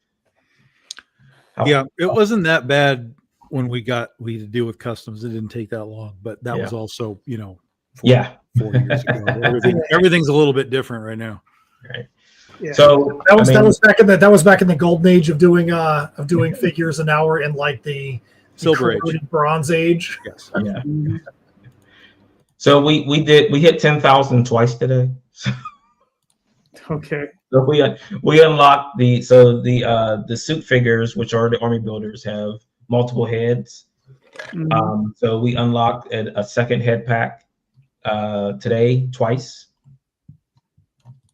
yeah, it wasn't that bad when we had to deal with customs. It didn't take that long, but that was also, 4 years ago. Everything's a little bit different right now. Right. Yeah. So that was back in the golden age of doing figures, and now we're in like the Silver Age, Bronze Age. Yes. Yeah. So we hit 10,000 twice today. Okay. So we unlocked the suit figures, which are the army builders, have multiple heads. Mhm. So we unlocked a second head pack today twice.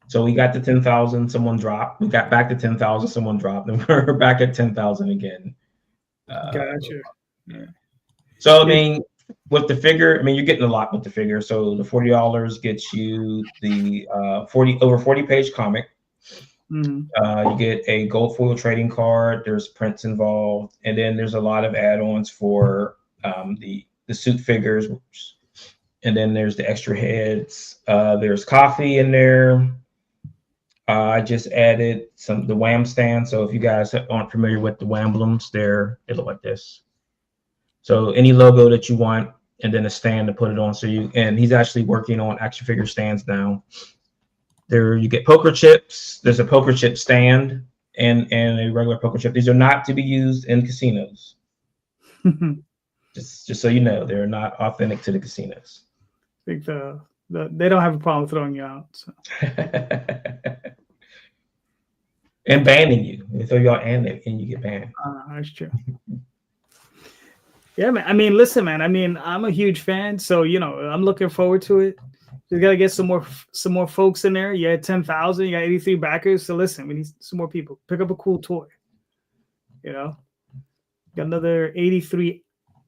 So we got to 10,000, someone dropped. We got back to 10,000, someone dropped, and we're back at 10,000 again. Gotcha. Yeah. So I mean, with the figure, I mean, you're getting a lot with the figure. So the $40 gets you the 40 page comic. Mhm. You get a gold foil trading card. There's prints involved, and then there's a lot of add-ons for the suit figures. And then there's the extra heads. There's coffee in there. I just added the Wham stand. So if you guys aren't familiar with the Whamblems, they look like this. So any logo that you want, and then a stand to put it on. And he's actually working on action figure stands now. There you get poker chips. There's a poker chip stand and a regular poker chip. These are not to be used in casinos. just so you know, they're not authentic to the casinos. I think they don't have a problem throwing you out. So. And banning you. They throw you out and you get banned. That's true. Yeah, man. I mean, listen, man. I mean, I'm a huge fan, so I'm looking forward to it. You got to get some more folks in there. You had 10,000. You got 83 backers. So listen, we need some more people. Pick up a cool toy. Got another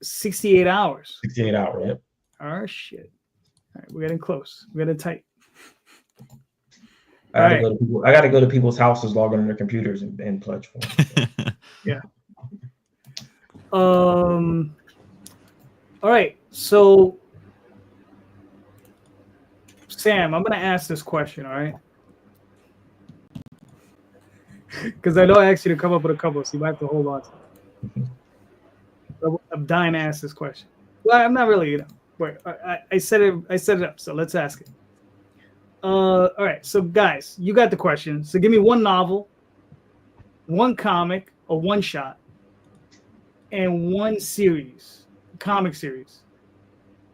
68 hours. 68 hours. Yep. Oh shit. All right, we're getting close. We're getting tight. I gotta go to people's houses, log on their computers, and pledge for them. Yeah. All right. So, Sam, I'm gonna ask this question. All right. Because I know I asked you to come up with a couple, so you might have to hold on to it. I'm dying to ask this question. Well, I'm not really, Wait, I set it up, so let's ask it. All right, so guys, you got the question. So give me one novel, one comic, a one shot, and one comic series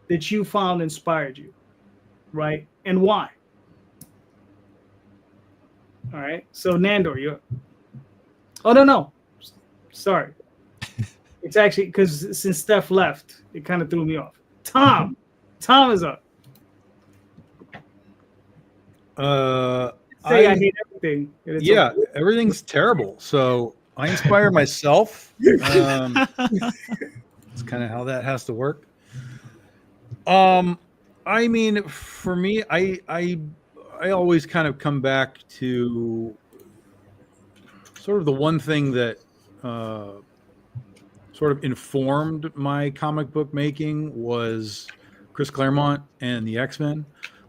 that you found inspired you, right? And why? All right, so Nandor, you're. Oh no, sorry. It's actually because since Steph left, it kind of threw me off. Tom is up. I hate everything. Everything's terrible. So I inspire myself. It's kind of how that has to work. I mean, for me, I always kind of come back to sort of the one thing that sort of informed my comic book making was Chris Claremont and the X-Men.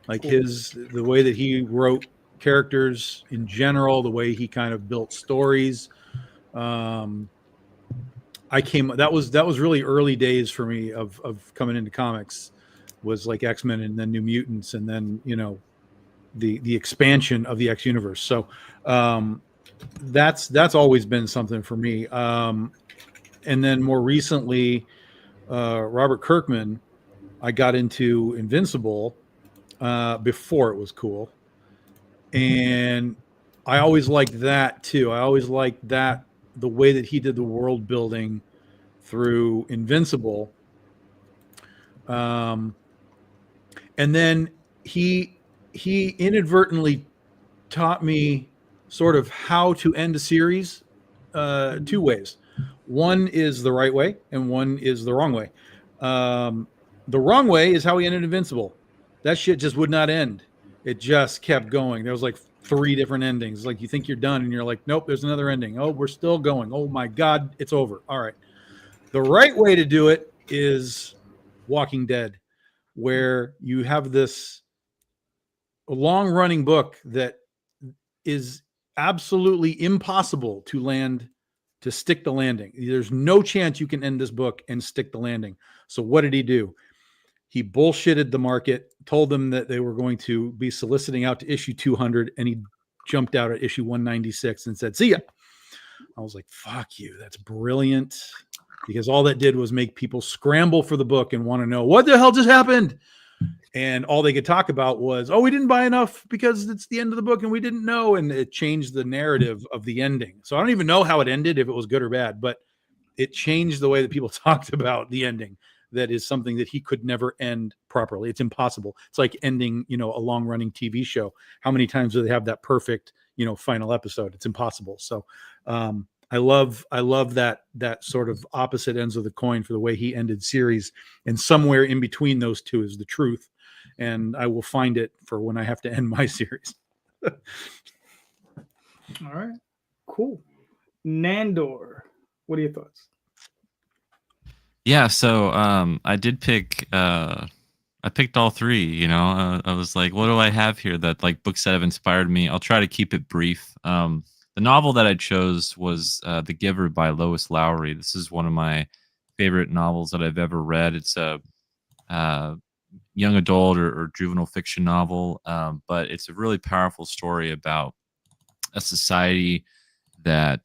Like the way that he wrote characters in general, the way he kind of built stories. That was really early days for me of coming into comics, was like X-Men and then New Mutants and then, the expansion of the X universe. So that's always been something for me. And then more recently, Robert Kirkman, I got into Invincible before it was cool. And I always liked that too. I always liked that, the way that he did the world building through Invincible. And then he inadvertently taught me sort of how to end a series two ways. One is the right way and one is the wrong way. The wrong way is how he ended Invincible. That shit just would not end. It just kept going. There was like 3 different endings. Like you think you're done and you're like, nope, there's another ending. Oh, we're still going. Oh my God, it's over. All right. The right way to do it is Walking Dead, where you have this long running book that is absolutely impossible to land to stick the landing. There's no chance you can end this book and stick the landing. So what did he do? He bullshitted the market, told them that they were going to be soliciting out to issue 200, and he jumped out at issue 196 and said, "See ya." I was like, fuck you. That's brilliant. Because all that did was make people scramble for the book and want to know what the hell just happened. And all they could talk about was, oh, we didn't buy enough because it's the end of the book and we didn't know. And it changed the narrative of the ending. So I don't even know how it ended, if it was good or bad, but it changed the way that people talked about the ending. That is something that he could never end properly. It's impossible. It's like ending, a long running TV show. How many times do they have that perfect, final episode? It's impossible. So, I love that sort of opposite ends of the coin for the way he ended series, and somewhere in between those two is the truth. And I will find it for when I have to end my series. All right, cool. Nandor, what are your thoughts? Yeah, so I did pick. I picked all three. I was like, what do I have here that like books that have inspired me? I'll try to keep it brief. The novel that I chose was The Giver by Lois Lowry. This is one of my favorite novels that I've ever read. It's a young adult or juvenile fiction novel, but it's a really powerful story about a society that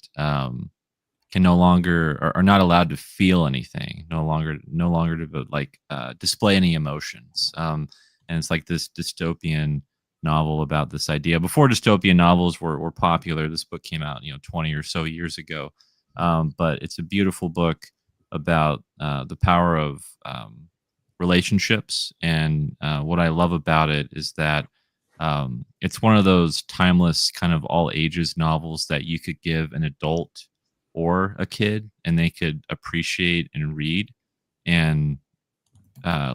can no longer are not allowed to feel anything, no longer to like display any emotions. And it's like this dystopian novel about this idea. Before dystopian novels were popular, this book came out 20 or so years ago, but it's a beautiful book about the power of relationships. And what I love about it is that it's one of those timeless kind of all ages novels that you could give an adult or a kid and they could appreciate and read and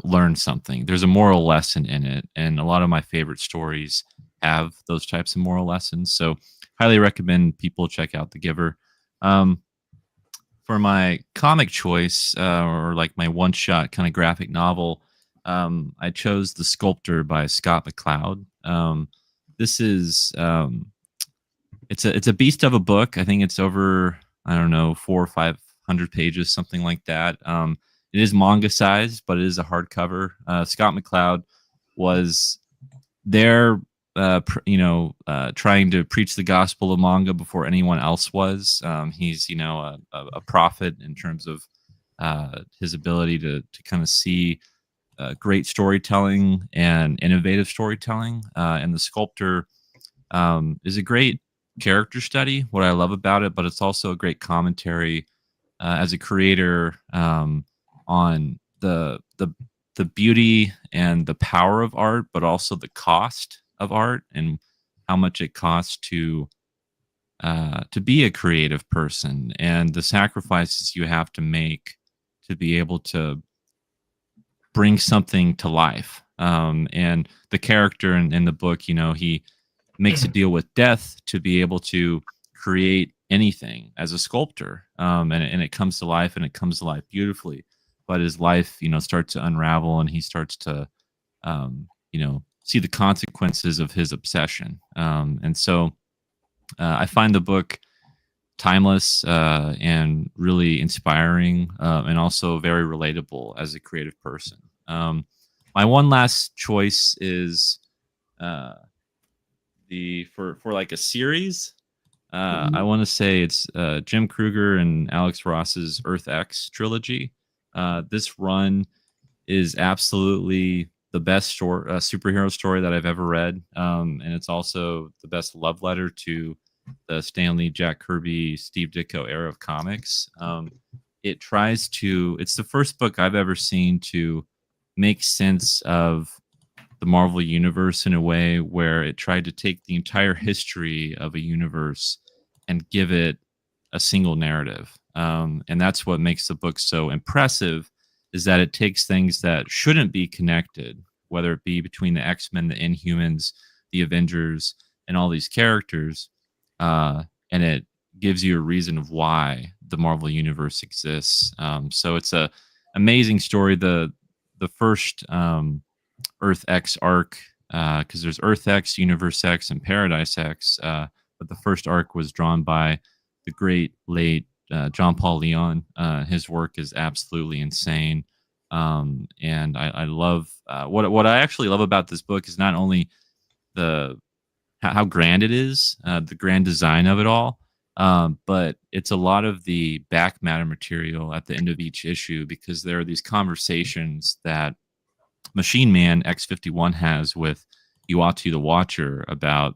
learn something. There's a moral lesson in it, and a lot of my favorite stories have those types of moral lessons. So highly recommend people check out The Giver. For my comic choice, or like my one-shot kind of graphic novel, I chose The Sculptor by Scott McCloud. This is it's a beast of a book. I think it's over, I don't know, 400 or 500 pages, something like that. It is manga sized, but it is a hardcover. Scott McCloud was there, trying to preach the gospel of manga before anyone else was. He's, a prophet in terms of his ability to kind of see great storytelling and innovative storytelling. And The Sculptor is a great character study, what I love about it, but it's also a great commentary as a creator on the beauty and the power of art, but also the cost of art and how much it costs to be a creative person and the sacrifices you have to make to be able to bring something to life. And the character in the book, he makes a deal with death to be able to create anything as a sculptor. And it comes to life, and it comes to life beautifully. But his life, starts to unravel, and he starts to, see the consequences of his obsession. And so I find the book timeless and really inspiring, and also very relatable as a creative person. My one last choice is for like a series. I want to say it's Jim Kruger and Alex Ross's Earth X trilogy. This run is absolutely the best superhero story that I've ever read, and it's also the best love letter to the Stan Lee, Jack Kirby, Steve Ditko era of comics. It's the first book I've ever seen to make sense of the Marvel universe in a way where it tried to take the entire history of a universe and give it a single narrative. And that's what makes the book so impressive, is that it takes things that shouldn't be connected, whether it be between the X-Men, the Inhumans, the Avengers, and all these characters, and it gives you a reason of why the Marvel universe exists. So it's a amazing story. The first Earth X arc, because there's Earth X, Universe X, and Paradise X, but the first arc was drawn by the great late John Paul Leon. His work is absolutely insane. And I love what I actually love about this book is not only the how grand it is, the grand design of it all, but it's a lot of the back matter material at the end of each issue, because there are these conversations that Machine Man X-51 has with Uatu the Watcher about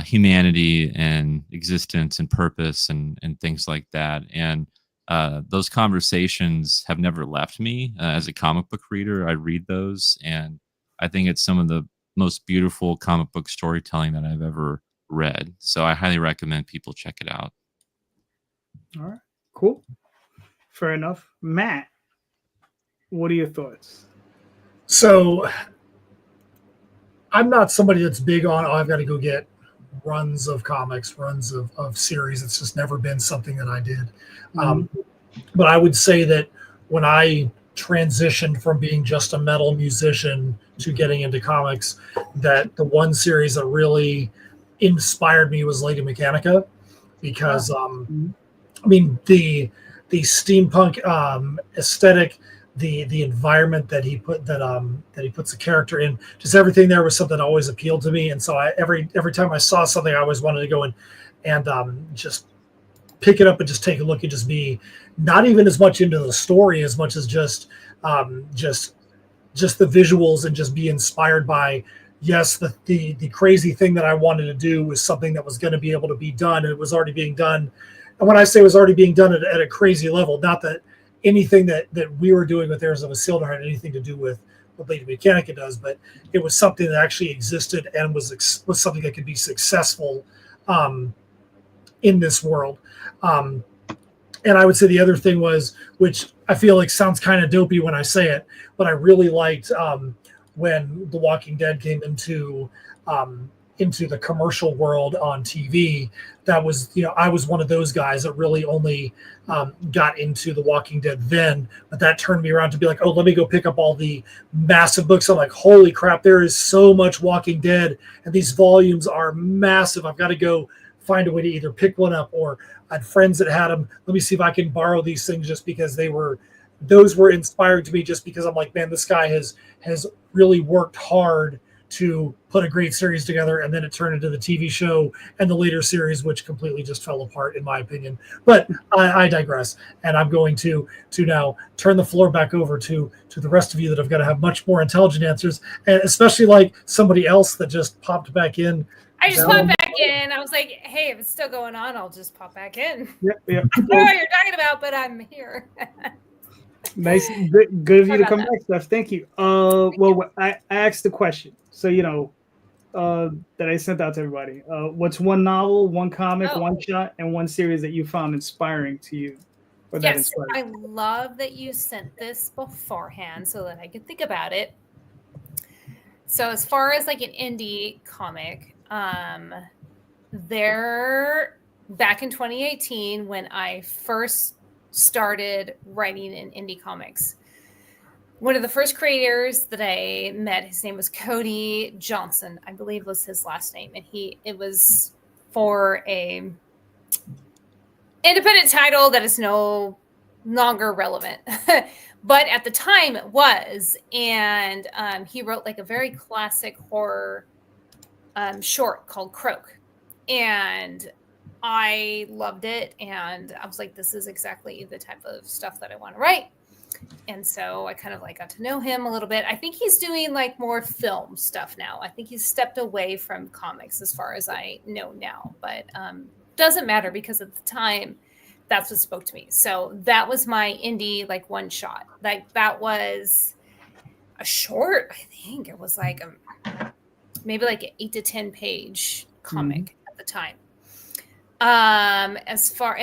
humanity and existence and purpose and things like that. And those conversations have never left me. As a comic book reader, I read those, and I think it's some of the most beautiful comic book storytelling that I've ever read. So I highly recommend people check it out. All right, cool. Fair enough. Matt, what are your thoughts? So I'm not somebody that's big on, I've got to go get runs of comics, runs of series. It's just never been something that I did. But I would say that when I transitioned from being just a metal musician to getting into comics, that the one series that really inspired me was Lady Mechanica, because I mean the steampunk aesthetic, the environment that he puts a character in, just everything there was something that always appealed to me. And so every time I saw something, I always wanted to go and just pick it up and just take a look and just be not even as much into the story as much as just the visuals, and just be inspired by, yes, the crazy thing that I wanted to do was something that was going to be able to be done, and it was already being done. And when I say it was already being done at a crazy level, not that anything that we were doing with Heirs of Isildur had anything to do with what Lady Mechanica does, but it was something that actually existed and was something that could be successful in this world. And I would say the other thing was, which I feel like sounds kind of dopey when I say it, but I really liked when The Walking Dead came into the commercial world on TV. That was, I was one of those guys that really only got into The Walking Dead then, but that turned me around to be like, oh, let me go pick up all the massive books. I'm like, holy crap, there is so much Walking Dead, and these volumes are massive. I've got to go find a way to either pick one up, or I had friends that had them. Let me see if I can borrow these things, just because those were inspiring to me, just because I'm like, man, this guy has really worked hard to put a great series together, and then it turned into the TV show and the later series, which completely just fell apart in my opinion. But I digress, and I'm going to now turn the floor back over to the rest of you that have got to have much more intelligent answers, and especially like somebody else that just popped back in. I just popped back in. I was like, hey, if it's still going on, I'll just pop back in. Yep. I don't know what you're talking about, but I'm here. Nice, good of you to come back, Steph. Thank you. Well, I asked the question, so that I sent out to everybody. What's one novel, one comic, one shot, and one series that you found inspiring to you? Yes, I love that you sent this beforehand so that I could think about it. So as far as like an indie comic, there back in 2018 when I first started writing in indie comics, one of the first creators that I met, his name was Cody Johnson, I believe was his last name, and it was for a independent title that is no longer relevant, but at the time it was, and he wrote like a very classic horror short called Croak, and I loved it, and I was like, this is exactly the type of stuff that I want to write. And so I kind of like got to know him a little bit. I think he's doing like more film stuff now. I think he's stepped away from comics as far as I know now, but doesn't matter, because at the time that's what spoke to me. So that was my indie like one shot. Like that was a short, I think it was like maybe like an 8 to 10 page comic at the time. And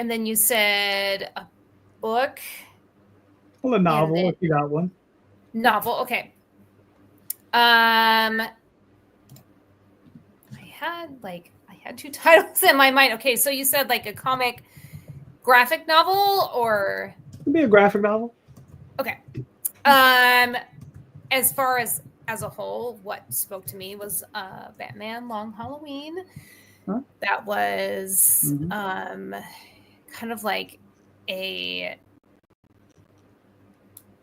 then you said a book. Well, a novel, if you got one. Novel, okay. I had two titles in my mind. Okay, so you said like a comic graphic novel, or it could be a graphic novel. Okay. As far as a whole, what spoke to me was Batman Long Halloween. That was kind of like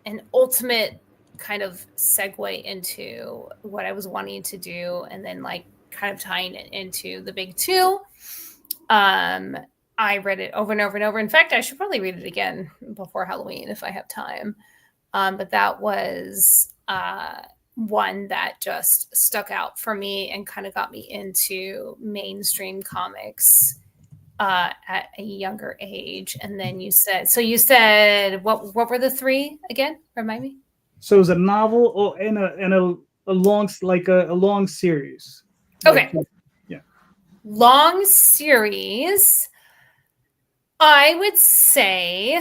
an ultimate kind of segue into what I was wanting to do, and then like kind of tying it into the big two. I read it over and over and over. In fact, I should probably read it again before Halloween if I have time. But that was one that just stuck out for me and kind of got me into mainstream comics at a younger age. And then you said what were the three again? Remind me. So it was a novel or in a long series. Okay. Yeah. Long series. I would say,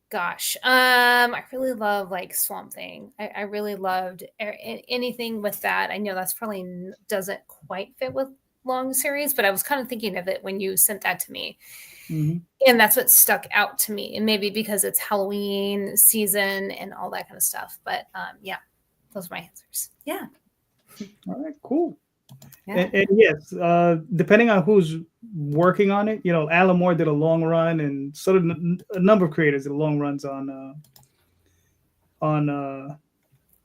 gosh, I really love like Swamp Thing. I really loved anything with that. I know that's probably doesn't quite fit with long series, but I was kind of thinking of it when you sent that to me. Mm-hmm. And that's what stuck out to me. And maybe because it's Halloween season and all that kind of stuff. But yeah, those are my answers. Yeah. All right, cool. Yeah. And yes, depending on who's working on it, Alan Moore did a long run, and so did a number of creators did long runs on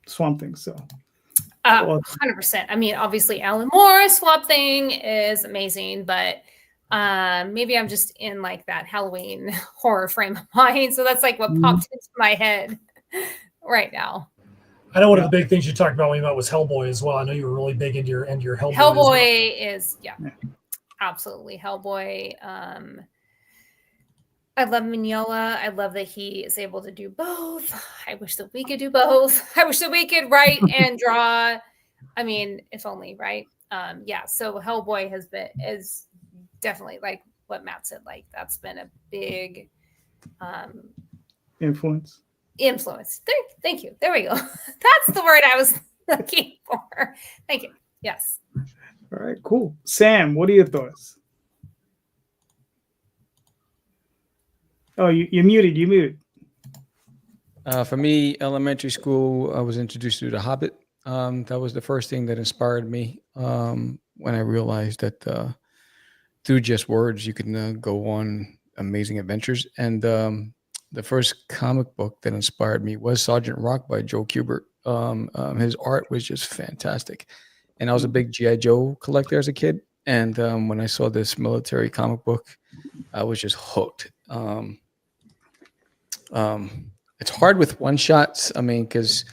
Swamp Thing. So 100%. I mean, obviously Alan Moore, Swamp Thing is amazing, but maybe I'm just in like that Halloween horror frame of mind. So that's like what popped into my head right now. I know one of the big things you talked about when you met was Hellboy as well. I know you were really big into your Hellboy. Hellboy is absolutely Hellboy. I love Mignola. I love that he is able to do both. I wish that we could do both. I wish that we could write and draw. I mean, if only, right? So Hellboy is definitely like what Matt said. Like that's been a big influence. Thank you. There we go. That's the word I was looking for. Thank you. Yes. All right, cool. Sam, what are your thoughts? Oh, you're muted. You muted. For me, elementary school, I was introduced to The Hobbit. That was the first thing that inspired me when I realized that through just words, you can go on amazing adventures. And the first comic book that inspired me was Sergeant Rock by Joe Kubert. His art was just fantastic. And I was a big G.I. Joe collector as a kid. And when I saw this military comic book, I was just hooked. It's hard with one-shots. I mean, because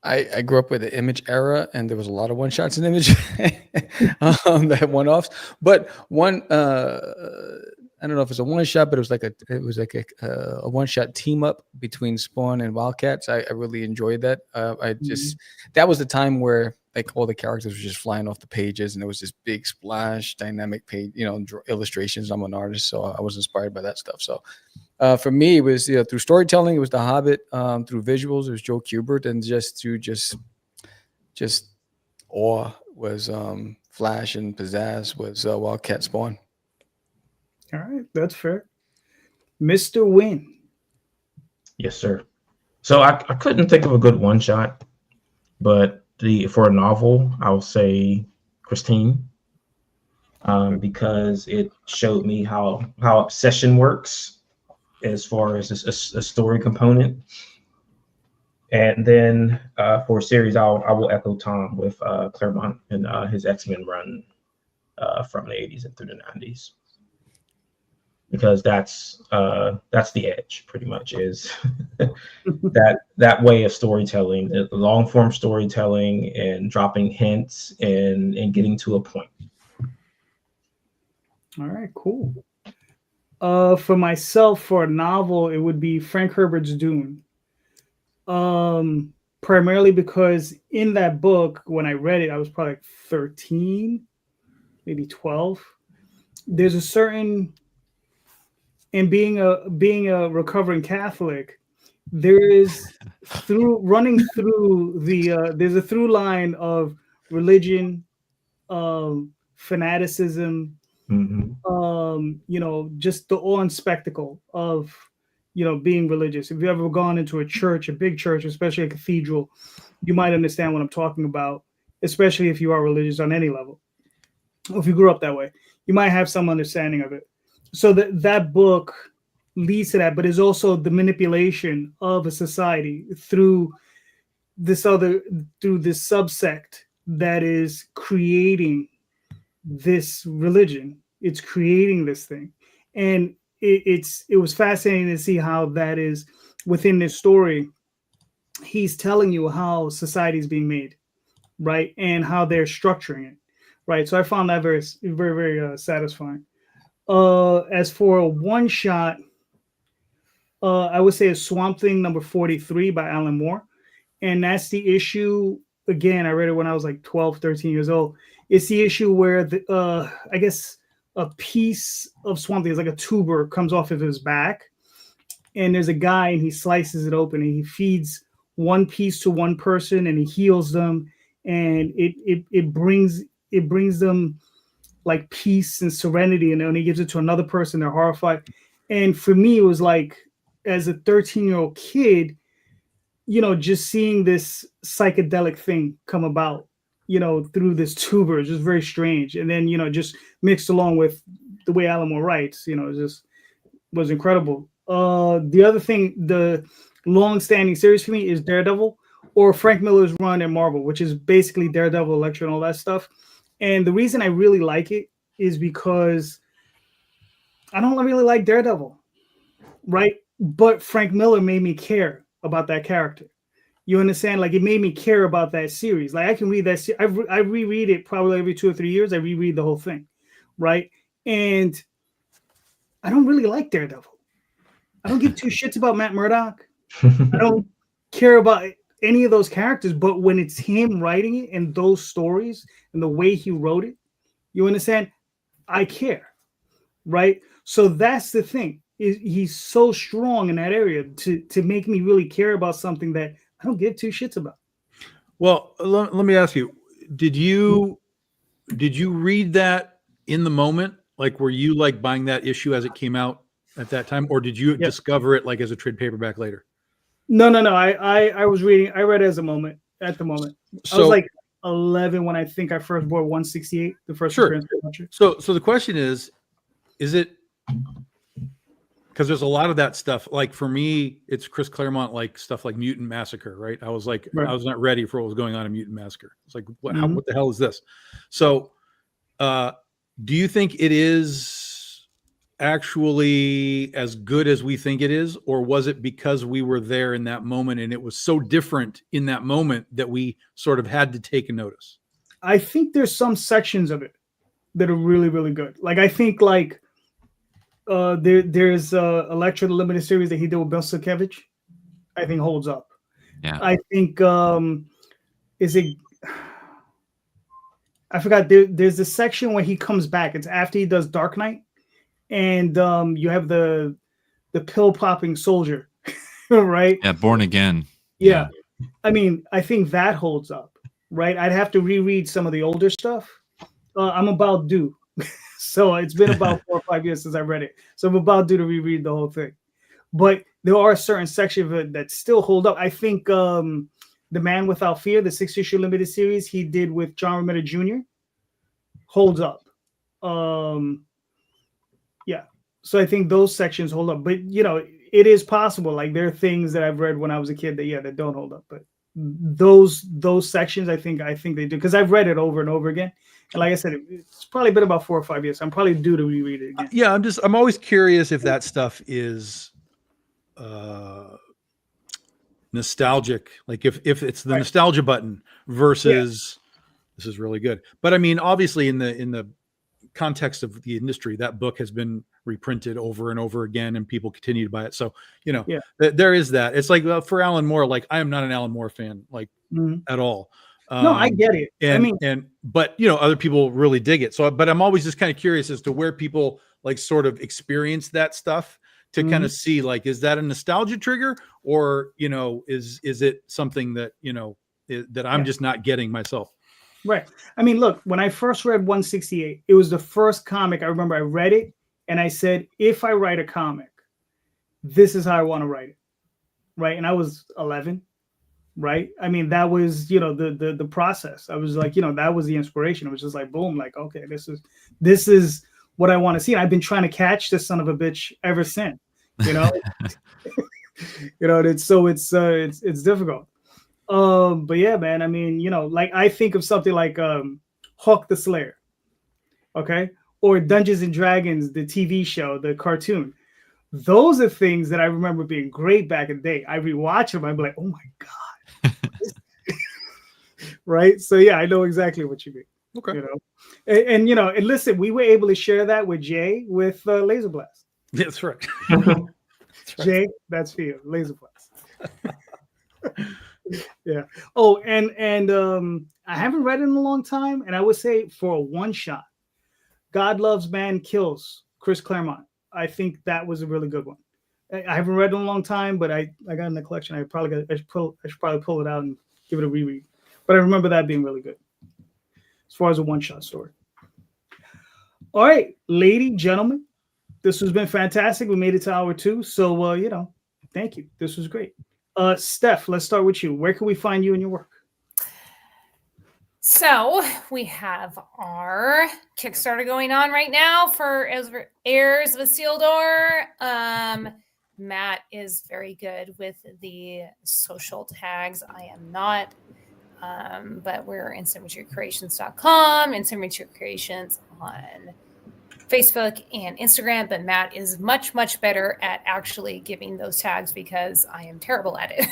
I grew up with the Image era, and there was a lot of one-shots in Image that had one-offs. But one, I don't know if it's a one-shot, but it was like a one-shot team-up between Spawn and Wildcats. I really enjoyed that. That was the time where like all the characters were just flying off the pages, and there was this big splash, dynamic page, illustrations. I'm an artist, so I was inspired by that stuff. So for me, it was through storytelling, it was The Hobbit. Through visuals, it was Joe Kubert, and just through just awe was Flash, and pizzazz was Wildcat Spawn. All right, that's fair. Mr. Wynn. Yes, sir. So I couldn't think of a good one shot, but for a novel, I'll say Christine, because it showed me how obsession works as far as a story component. And then for a series, I will echo Tom with Claremont and his X-Men run from the 80s and through the 90s. Because that's the edge, pretty much, is that way of storytelling, the long form storytelling, and dropping hints and getting to a point. All right, cool. For myself, for a novel, it would be Frank Herbert's Dune. Primarily because in that book, when I read it, I was probably like 13, maybe 12. There's a certain, and being a recovering Catholic, there is there's a through line of religion, fanaticism, just the awe and spectacle of being religious. If you've ever gone into a church, a big church, especially a cathedral, you might understand what I'm talking about, especially if you are religious on any level. Or if you grew up that way, you might have some understanding of it. So that book, leads to that, but it's also the manipulation of a society through this subsect that is creating this religion. It's creating this thing, and it was fascinating to see how that is within this story. He's telling you how society is being made, right, and how they're structuring it, right. So I found that very, very, very satisfying. As for a one shot, I would say it's Swamp Thing number 43 by Alan Moore. And that's the issue. Again, I read it when I was like 12, 13 years old. It's the issue where I guess a piece of Swamp Thing is like a tuber comes off of his back. And there's a guy and he slices it open and he feeds one piece to one person and he heals them. And it brings them like peace and serenity, and then he gives it to another person, they're horrified. And for me, it was like, as a 13-year-old kid, just seeing this psychedelic thing come about, through this tuber is just very strange. And then, just mixed along with the way Alan Moore writes, it just was incredible. The other thing, the long-standing series for me is Daredevil, or Frank Miller's run at Marvel, which is basically Daredevil, Elektra, and all that stuff. And the reason I really like it is because I don't really like Daredevil, right? But Frank Miller made me care about that character. You understand? Like, it made me care about that series. Like, I can read that. I reread it probably every 2 or 3 years. I reread the whole thing, right? And I don't really like Daredevil. I don't give two shits about Matt Murdock. I don't care about any of those characters, but when it's him writing it and those stories and the way he wrote it, you understand? I care, right? So that's the thing. He's so strong in that area to make me really care about something that I don't give two shits about. Well, let me ask you, did you read that in the moment? Like, were you like buying that issue as it came out at that time, or did you discover it like as a trade paperback later? No. I was reading. I read it at the moment. So, I was like 11 when I think I first bought 168, the first appearance. So the question is it because there's a lot of that stuff. Like for me, it's Chris Claremont, like stuff like Mutant Massacre, right? I was like, I was not ready for what was going on in Mutant Massacre. It's like, what the hell is this? So, do you think it is actually as good as we think it is, or was it because we were there in that moment and it was so different in that moment that we sort of had to take a notice? I think there's some sections of it that are really, really good. Like, I think like there's Elektra, the limited series that he did with Bill Sienkiewicz, I think holds up. Yeah. I think I forgot, there's a section where he comes back. It's after he does Dark Knight. And you have the pill popping soldier, right? Yeah, Born Again. Yeah. I mean, I think that holds up, right? I'd have to reread some of the older stuff. I'm about due. So it's been about 4 or 5 years since I read it. So I'm about due to reread the whole thing. But there are certain sections of it that still hold up. I think The Man Without Fear, the 6-issue limited series he did with John Romita Jr. holds up. Yeah. So I think those sections hold up. But, it is possible. Like, there are things that I've read when I was a kid that don't hold up. But those sections, I think they do. Because I've read it over and over again. And like I said, it's probably been about 4 or 5 years. So I'm probably due to reread it again. Yeah, I'm always curious if that stuff is nostalgic. Like if it's the nostalgia button versus this is really good. But I mean, obviously in the context of the industry, that book has been reprinted over and over again and people continue to buy it. So, there is that. It's like for Alan Moore, like I am not an Alan Moore fan, like at all. No, I get it. But other people really dig it. So, but I'm always just kind of curious as to where people like sort of experience that stuff to kind of see, like, is that a nostalgia trigger or, is it something that, that I'm just not getting myself? Right. I mean, look, when I first read 168, it was the first comic I remember I read it and I said, if I write a comic, this is how I want to write it. Right. And I was 11. Right. I mean, that was, the process. I was like, that was the inspiration. It was just like, boom, like, okay, this is what I want to see. And I've been trying to catch this son of a bitch ever since. You know, it's difficult. But yeah, man. I mean, like I think of something like Hawk the Slayer, okay, or Dungeons and Dragons, the TV show, the cartoon. Those are things that I remember being great back in the day. I rewatch them, I'd be like, oh my god, right? So yeah, I know exactly what you mean. Okay. And and listen, we were able to share that with Jay with Laser Blast. That's right. Jay, that's for you, Laser Blast. Yeah. Oh, and I haven't read it in a long time, and I would say for a one shot, God Loves Man Kills, Chris Claremont. I think that was a really good one. I haven't read it in a long time, but I got it in the collection. I should probably pull it out and give it a reread. But I remember that being really good as far as a one shot story. All right, ladies, gentlemen, this has been fantastic. We made it to hour 2, so thank you. This was great. Steph, let's start with you. Where can we find you and your work? So we have our Kickstarter going on right now for Heirs of Isildur. Matt is very good with the social tags. I am not, but we're in symmetrycreations.com and Symmetry Creations on Facebook and Instagram, but Matt is much, much better at actually giving those tags because I am terrible at it.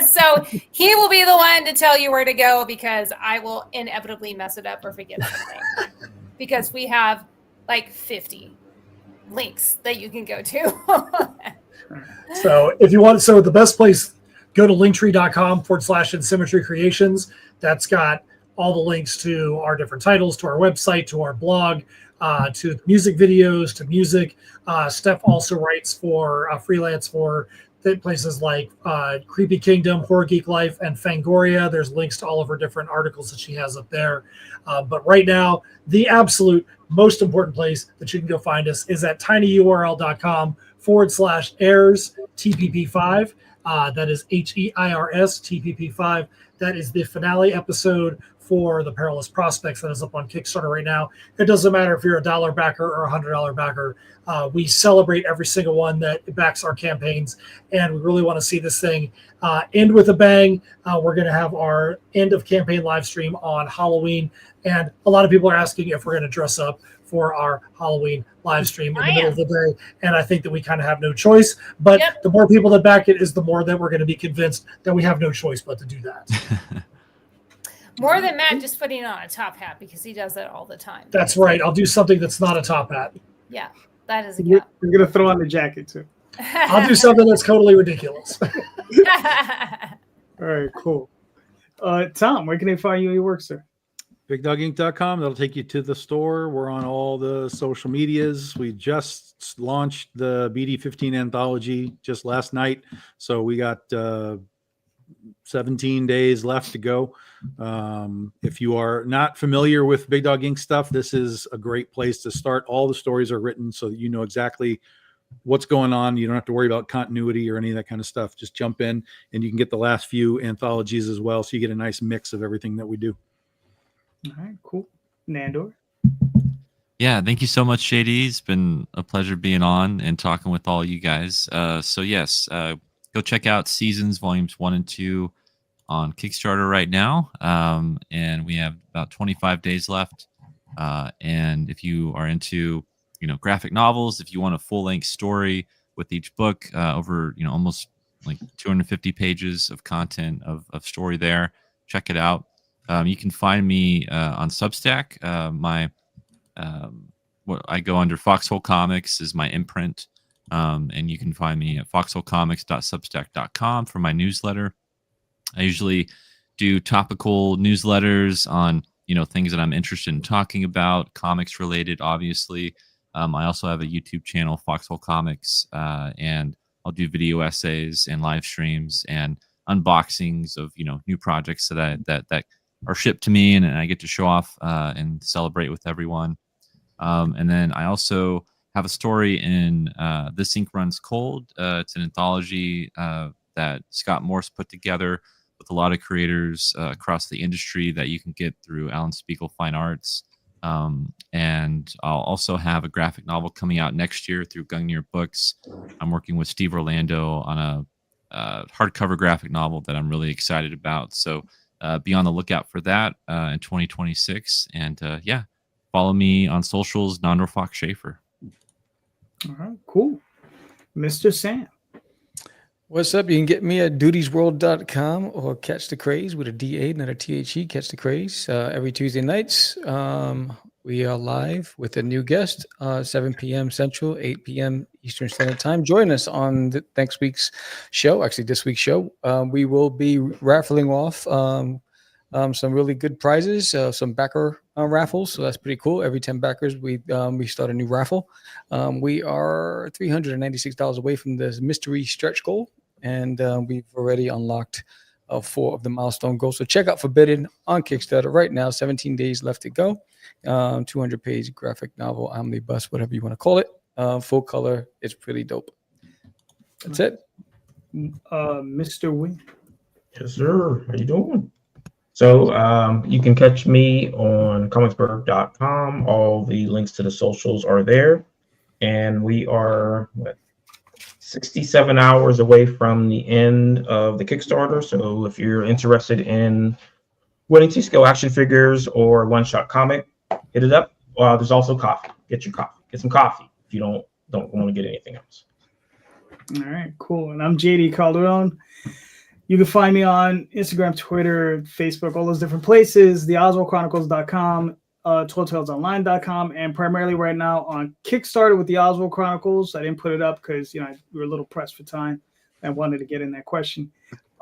So he will be the one to tell you where to go because I will inevitably mess it up or forget something because we have like 50 links that you can go to. So if you want, the best place, go to linktree.com/InSymmetry Creations. That's got all the links to our different titles, to our website, to our blog, to music videos, to music. Steph also writes for freelance for places like Creepy Kingdom, Horror Geek Life, and Fangoria. There's links to all of her different articles that she has up there. But right now, the absolute most important place that you can go find us is at tinyurl.com/heirs TPP5. That is HEIRS TPP5. That is the finale episode for the Perilous Prospects that is up on Kickstarter right now. It doesn't matter if you're a $1 backer or a $100 backer. We celebrate every single one that backs our campaigns, and we really want to see this thing end with a bang. We're going to have our end of campaign live stream on Halloween, and a lot of people are asking if we're going to dress up for our Halloween live stream in the middle of the day, and I think that we kind of have no choice. But the more people that back it is the more that we're going to be convinced that we have no choice but to do that. More than Matt just putting on a top hat because he does that all the time. That's right. I'll do something that's not a top hat. Yeah, that is a You're going to throw on the jacket too. I'll do something that's totally ridiculous. All right, cool. Tom, where can they find you and your work, sir? BigDogInc.com. That'll take you to the store. We're on all the social medias. We just launched the BD15 anthology just last night. So we got 17 days left to go. If you are not familiar with Big Dog Inc. stuff, this is a great place to start. All the stories are written so that you know exactly what's going on. You don't have to worry about continuity or any of that kind of stuff. Just jump in and you can get the last few anthologies as well. So you get a nice mix of everything that we do. All right, cool. Nandor? Yeah, thank you so much, JD. It's been a pleasure being on and talking with all you guys. So yes, go check out Seasons Volumes 1 and 2 on Kickstarter right now. And we have about 25 days left. And if you are into, graphic novels, if you want a full-length story with each book, over, almost like 250 pages of content of story there, check it out. You can find me on Substack. What I go under Foxhole Comics is my imprint. And you can find me at foxholecomics.substack.com for my newsletter. I usually do topical newsletters on, things that I'm interested in talking about, comics related, obviously. I also have a YouTube channel, Foxhole Comics, and I'll do video essays and live streams and unboxings of, new projects that are shipped to me, and I get to show off and celebrate with everyone. And then I also have a story in This Ink Runs Cold. It's an anthology that Scott Morse put together with a lot of creators across the industry that you can get through Alan Spiegel Fine Arts. And I'll also have a graphic novel coming out next year through Gungnir Books. I'm working with Steve Orlando on a hardcover graphic novel that I'm really excited about. So be on the lookout for that in 2026. And yeah, follow me on socials, Nandor Fox Shaffer. All right, cool. Mr. Sam. What's up? You can get me at dutiesworld.com or Catch the Craze with a D-A, not a T-H-E, Catch the Craze. Every Tuesday nights, we are live with a new guest, 7 p.m. Central, 8 p.m. Eastern Standard Time. Join us on next week's show, actually this week's show. We will be raffling off some really good prizes, some backer raffles. So that's pretty cool. Every 10 backers, we start a new raffle. We are $396 away from the mystery stretch goal, and we've already unlocked 4 of the milestone goals. So check out Forbidden on Kickstarter right now. 17 days left to go. 200-page graphic novel, omnibus, whatever you want to call it. Full color. It's pretty dope. That's it. Mr. Wynn. Yes, sir. How you doing? So you can catch me on comicsburg.com. All the links to the socials are there. And we are 67 hours away from the end of the Kickstarter. So if you're interested in winning T-scale action figures or one-shot comic, hit it up. There's also coffee. Get your coffee. Get some coffee if you don't want to get anything else. All right, cool. And I'm JD Calderon. You can find me on Instagram, Twitter, Facebook, all those different places, theoswaldchronicles.com, telltalesonline.com, and primarily right now on Kickstarter with the Oswald Chronicles. I didn't put it up because we were a little pressed for time. I wanted to get in that question.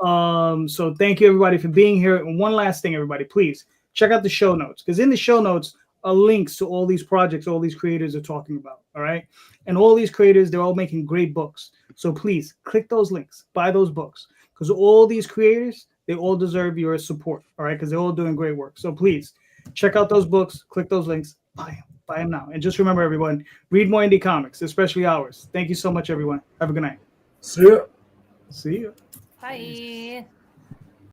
So thank you, everybody, for being here. And one last thing, everybody, please check out the show notes, because in the show notes are links to all these projects all these creators are talking about, all right? And all these creators, they're all making great books. So please click those links, buy those books, because all these creators, they all deserve your support, all right? Because they're all doing great work. So please check out those books, click those links, buy them now. And just remember, everyone, read more indie comics, especially ours. Thank you so much, everyone. Have a good night. See ya. See ya. Bye.